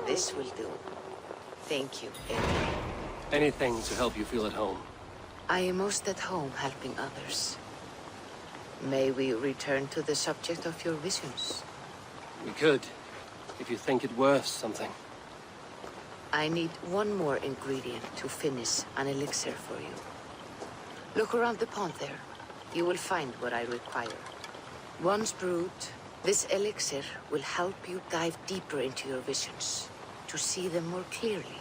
This will do. Thank you, Eivor. Anything to help you feel at home. I am most at home helping others. May we return to the subject of your visions? We could, if you think it worth something. I need one more ingredient to finish an elixir for you. Look around the pond there. You will find what I require. Once brewed, this elixir will help you dive deeper into your visions, to see them more clearly.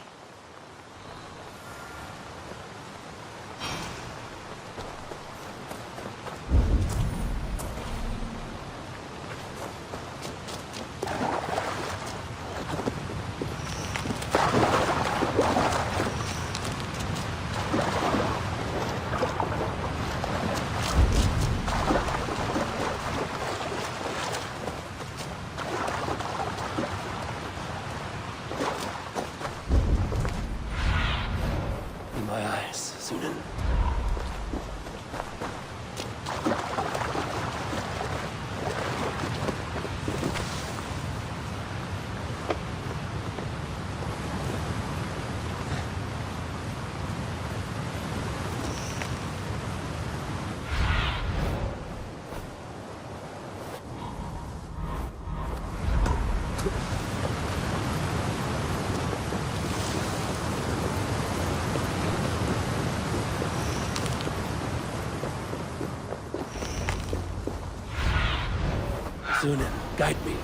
Sunan, guide me.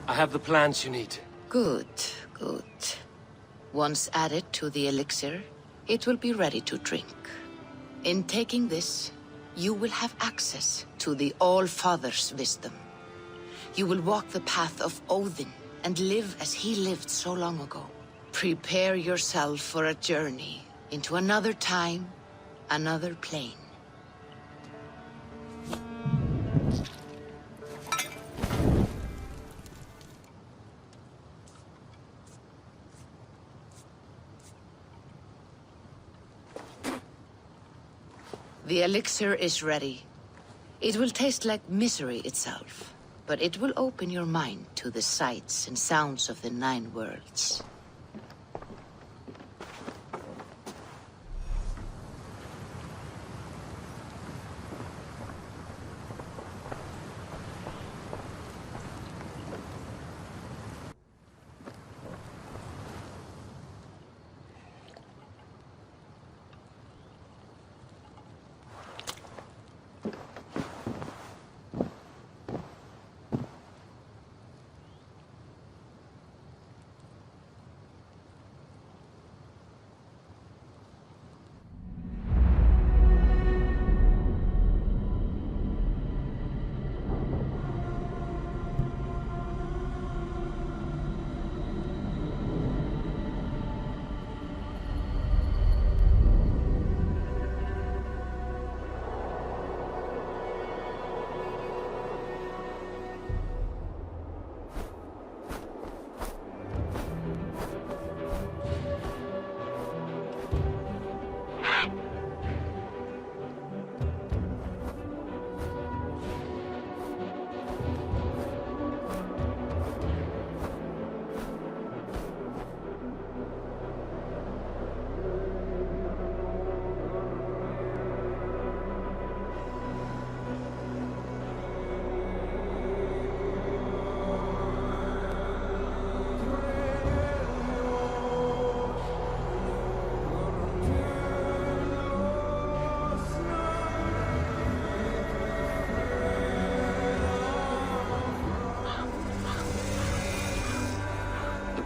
I have the plants you need. Good, good. Once added to the elixir, it will be ready to drink. In taking this, you will have access to the All-Father's wisdom. You will walk the path of Odin and live as he lived so long ago. Prepare yourself for a journey into another time, another plane. The elixir is ready. It will taste like misery itself, but it will open your mind to the sights and sounds of the 9 worlds.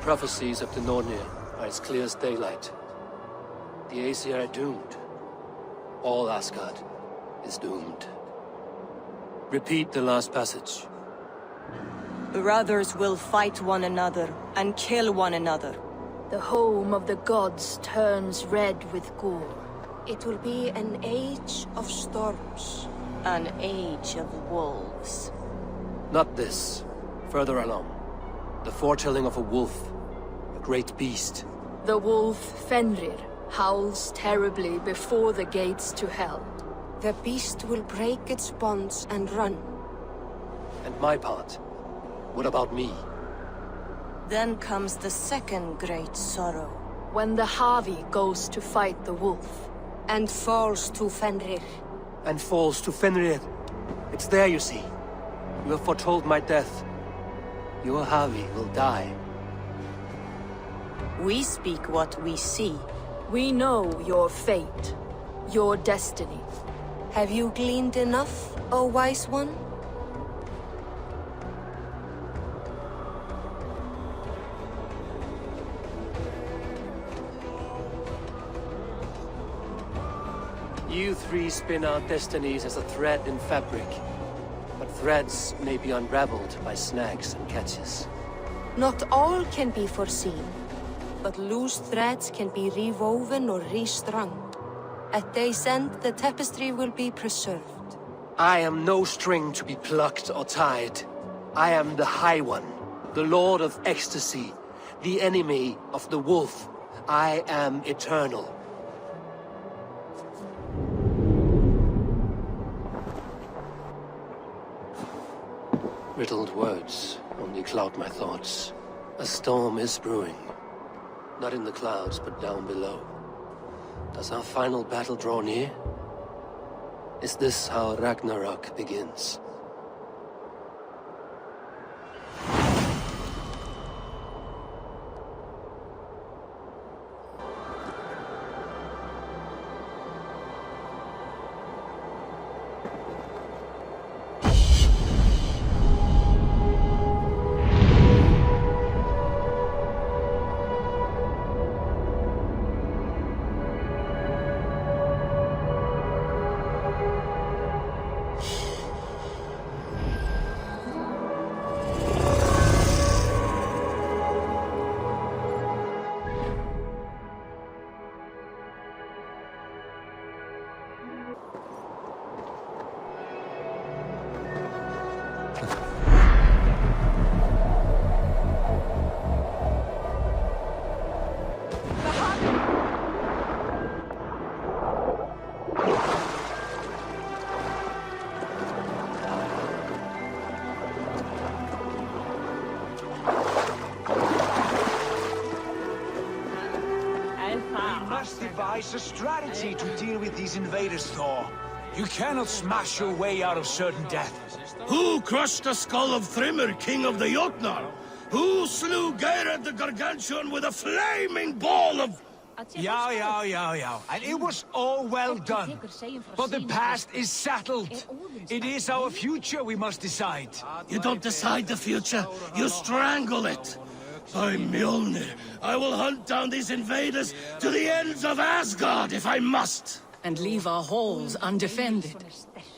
prophecies of the Nornir are as clear as daylight. The Aesir are doomed. All Asgard is doomed. Repeat the last passage. Brothers will fight one another and kill one another. The home of the gods turns red with gore. It will be an age of storms. An age of wolves. Not this. Further along. The foretelling of a wolf. A great beast. The wolf Fenrir howls terribly before the gates to hell. The beast will break its bonds and run. And my part? What about me? Then comes the second great sorrow. When the Havi goes to fight the wolf. And falls to Fenrir. And falls to Fenrir. It's there, you see. You have foretold my death. Your Havi will die. We speak what we see. We know your fate. Your destiny. Have you gleaned enough, O wise one? You three spin our destinies as a thread in fabric. But threads may be unraveled by snags and catches. Not all can be foreseen, but loose threads can be rewoven or restrung. At day's end, the tapestry will be preserved. I am no string to be plucked or tied. I am the High One, the Lord of Ecstasy, the enemy of the wolf. I am eternal. Riddled words only cloud my thoughts. A storm is brewing. Not in the clouds, but down below. Does our final battle draw near? Is this how Ragnarok begins? devise a strategy to deal with these invaders, Thor. You cannot smash your way out of certain death. Who crushed the skull of Thrymr, king of the Jotnar? Who slew Geirad the Gargantuan with a flaming ball of... Yeah. And it was all well done. But the past is settled. It is our future we must decide. You don't decide the future, you strangle it. I'm Mjolnir. I will hunt down these invaders to the ends of Asgard if I must. And leave our halls undefended.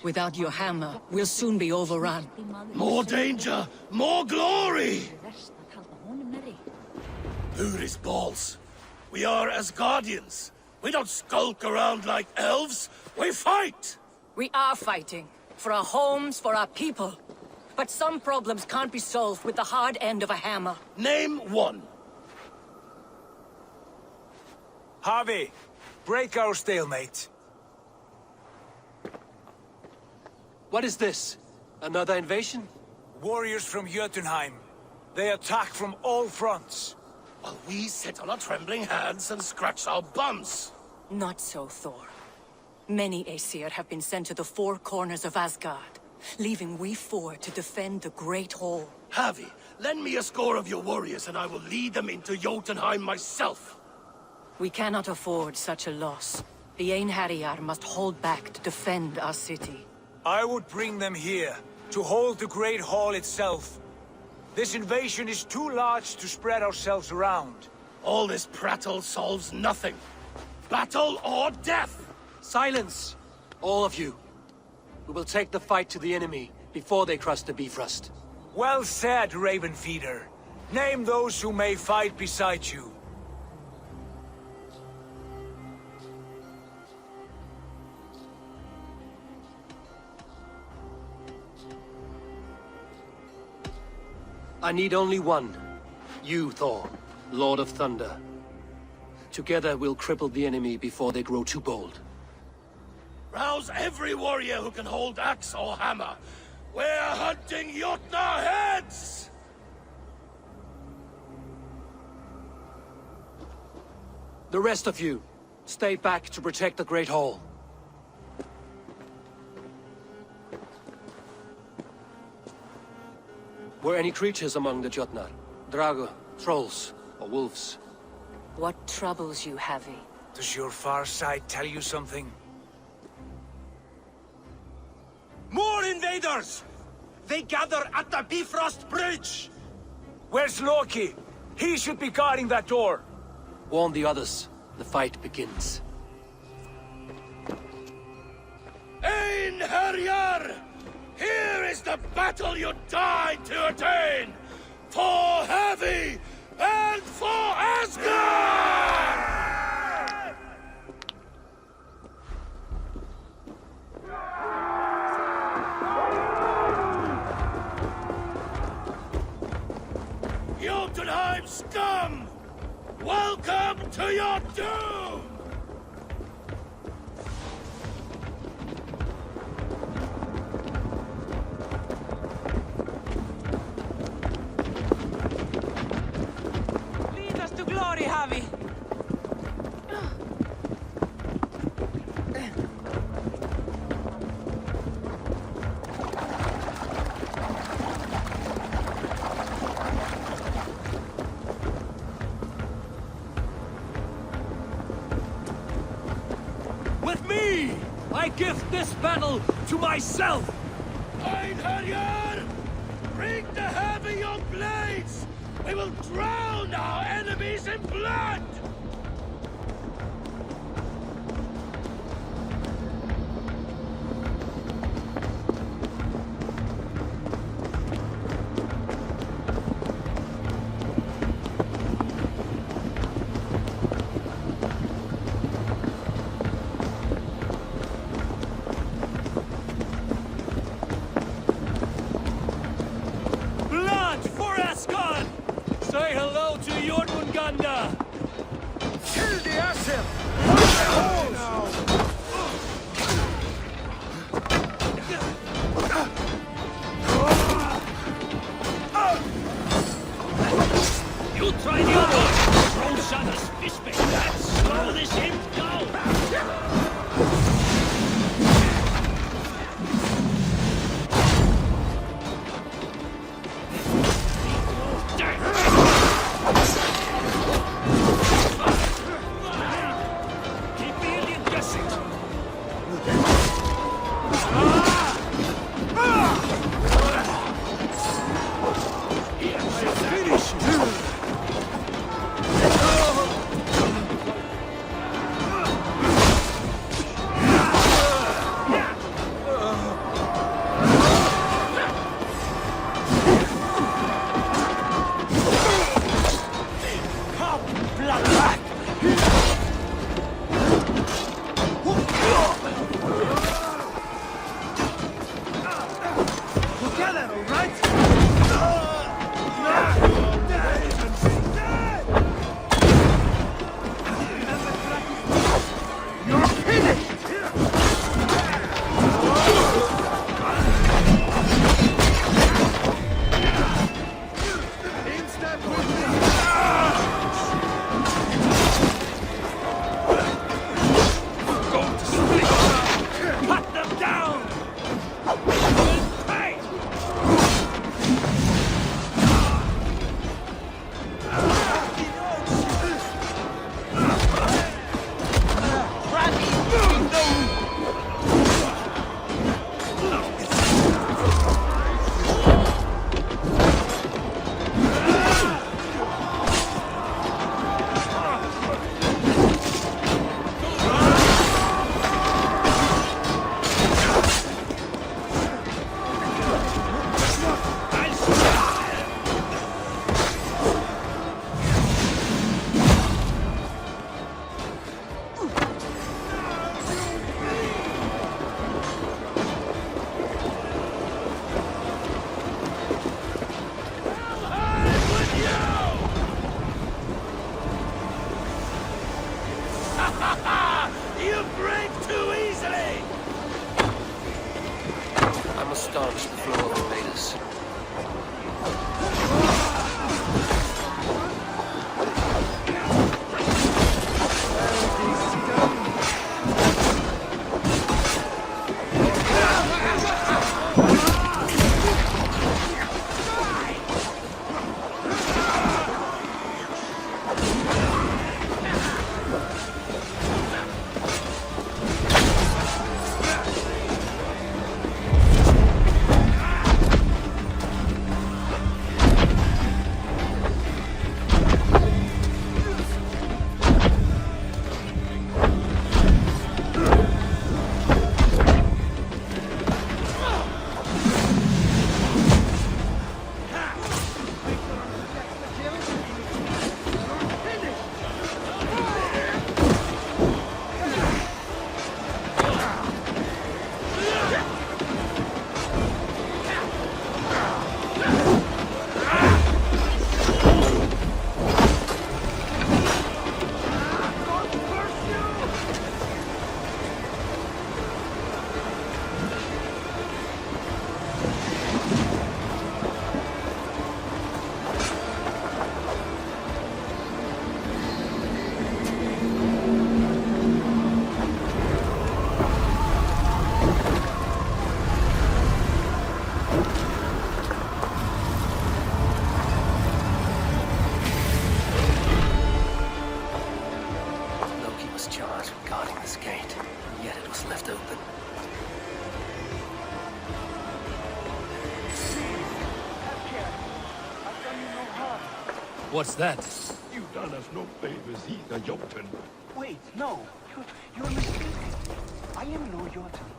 Without your hammer, we'll soon be overrun. More danger, more glory! Uri's balls. We are Asgardians. We don't skulk around like elves. We fight! We are fighting. For our homes, for our people. But some problems can't be solved with the hard end of a hammer. Name one. Harvey, break our stalemate. What is this? Another invasion? Warriors from Jotunheim. They attack from all fronts. While we sit on our trembling hands and scratch our bums. Not so, Thor. Many Aesir have been sent to the four corners of Asgard, leaving we four to defend the Great Hall. Havi, lend me a score of your warriors and I will lead them into Jotunheim myself. We cannot afford such a loss. The Einherjar must hold back to defend our city. I would bring them here, to hold the Great Hall itself. This invasion is too large to spread ourselves around. All this prattle solves nothing. Battle or death! Silence! All of you. We will take the fight to the enemy before they cross the Bifrost. Well said, Ravenfeeder. Name those who may fight beside you. I need only one. You, Thor, Lord of Thunder. Together we'll cripple the enemy before they grow too bold. Rouse every warrior who can hold axe or hammer. We're hunting Jotnar heads! The rest of you, stay back to protect the Great Hall. Were any creatures among the Jotnar? Drago, trolls, or wolves? What troubles you, Heavy? Does your far side tell you something? More invaders! They gather at the Bifrost Bridge! Where's Loki? He should be guarding that door. Warn the others. The fight begins. Einherjar! Here is the battle you died to attain! For Heavy and for Asgard! Jotunheim scum! Welcome to your doom! Lead us to glory, Javi! With me! I give this battle to myself! Einherjar! Bring the Heavy your blades! We will drown our enemies in blood! Blood for Asgard! Say hello to Jormungandr! Kill the Asir! You try the other! Throw Shana's fishbait! Let's slow this imp down! Keep the Indian guessing! Finish him! staunch the flow of invaders. What's that? You done us no favors either, Jotun. Wait, no. You're mistaken. I am no Jotun.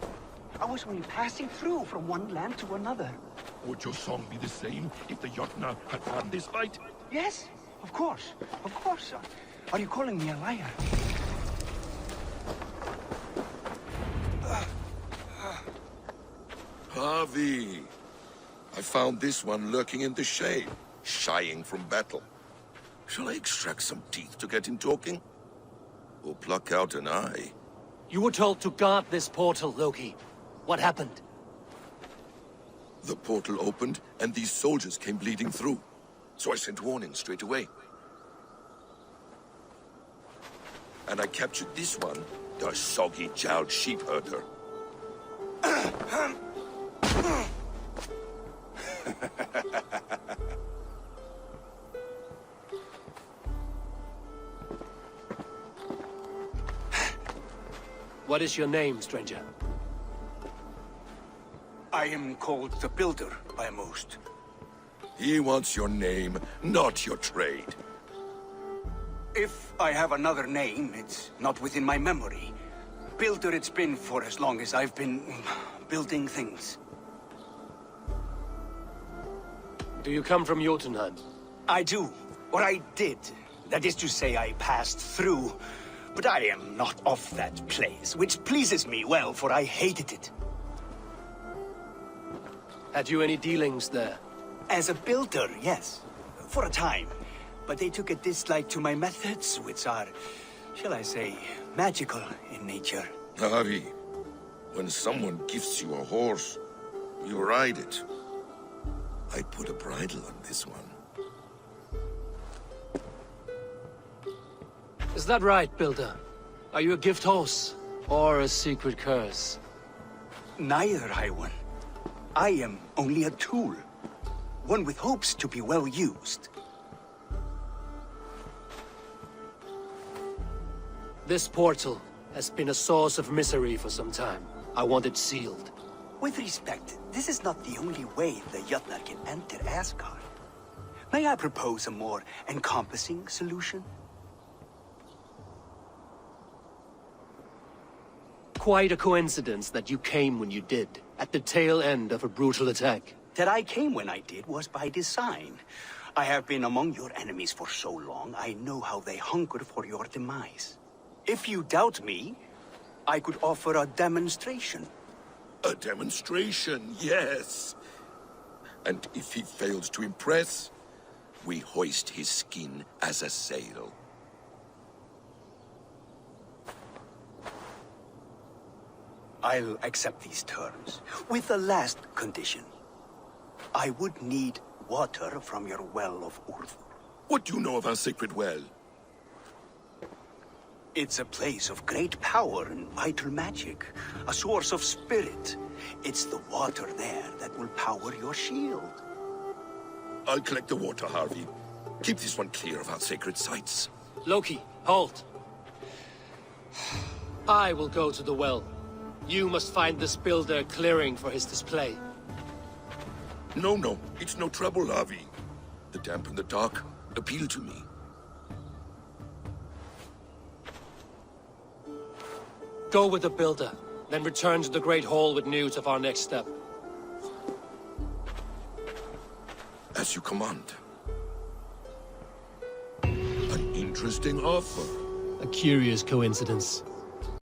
I was only passing through from one land to another. Would your song be the same if the Jotnar had won this fight? Yes, of course. Of course. Are you calling me a liar? Harvey! I found this one lurking in the shade, shying from battle. Shall I extract some teeth to get him talking? Or pluck out an eye? You were told to guard this portal, Loki. What happened? The portal opened, and these soldiers came bleeding through. So I sent warning straight away. And I captured this one, the soggy-jowled sheep herder. What is your name, stranger? I am called the Builder by most. He wants your name, not your trade. If I have another name, it's not within my memory. Builder it's been for as long as I've been building things. Do you come from Jotunheim? I do. Or I did. That is to say, I passed through. But I am not of that place, which pleases me well, for I hated it. Had you any dealings there? As a builder, yes. For a time. But they took a dislike to my methods, which are, shall I say, magical in nature. Harvey, when someone gifts you a horse, you ride it. I put a bridle on this one. Is that right, Builder? Are you a gift horse? Or a secret curse? Neither, High One. I am only a tool. One with hopes to be well used. This portal has been a source of misery for some time. I want it sealed. With respect, this is not the only way the Jotnar can enter Asgard. May I propose a more encompassing solution? Quite a coincidence that you came when you did, at the tail end of a brutal attack. That I came when I did was by design. I have been among your enemies for so long, I know how they hunger for your demise. If you doubt me, I could offer a demonstration. A demonstration, yes. And if he fails to impress, we hoist his skin as a sail. I'll accept these terms, with a last condition. I would need water from your well of Urth. What do you know of our sacred well? It's a place of great power and vital magic, a source of spirit. It's the water there that will power your shield. I'll collect the water, Harvey. Keep this one clear of our sacred sites. Loki, halt! I will go to the well. You must find this builder clearing for his display. No, it's no trouble, Harvey. The damp and the dark appeal to me. Go with the builder, then return to the Great Hall with news of our next step. As you command. An interesting offer. A curious coincidence.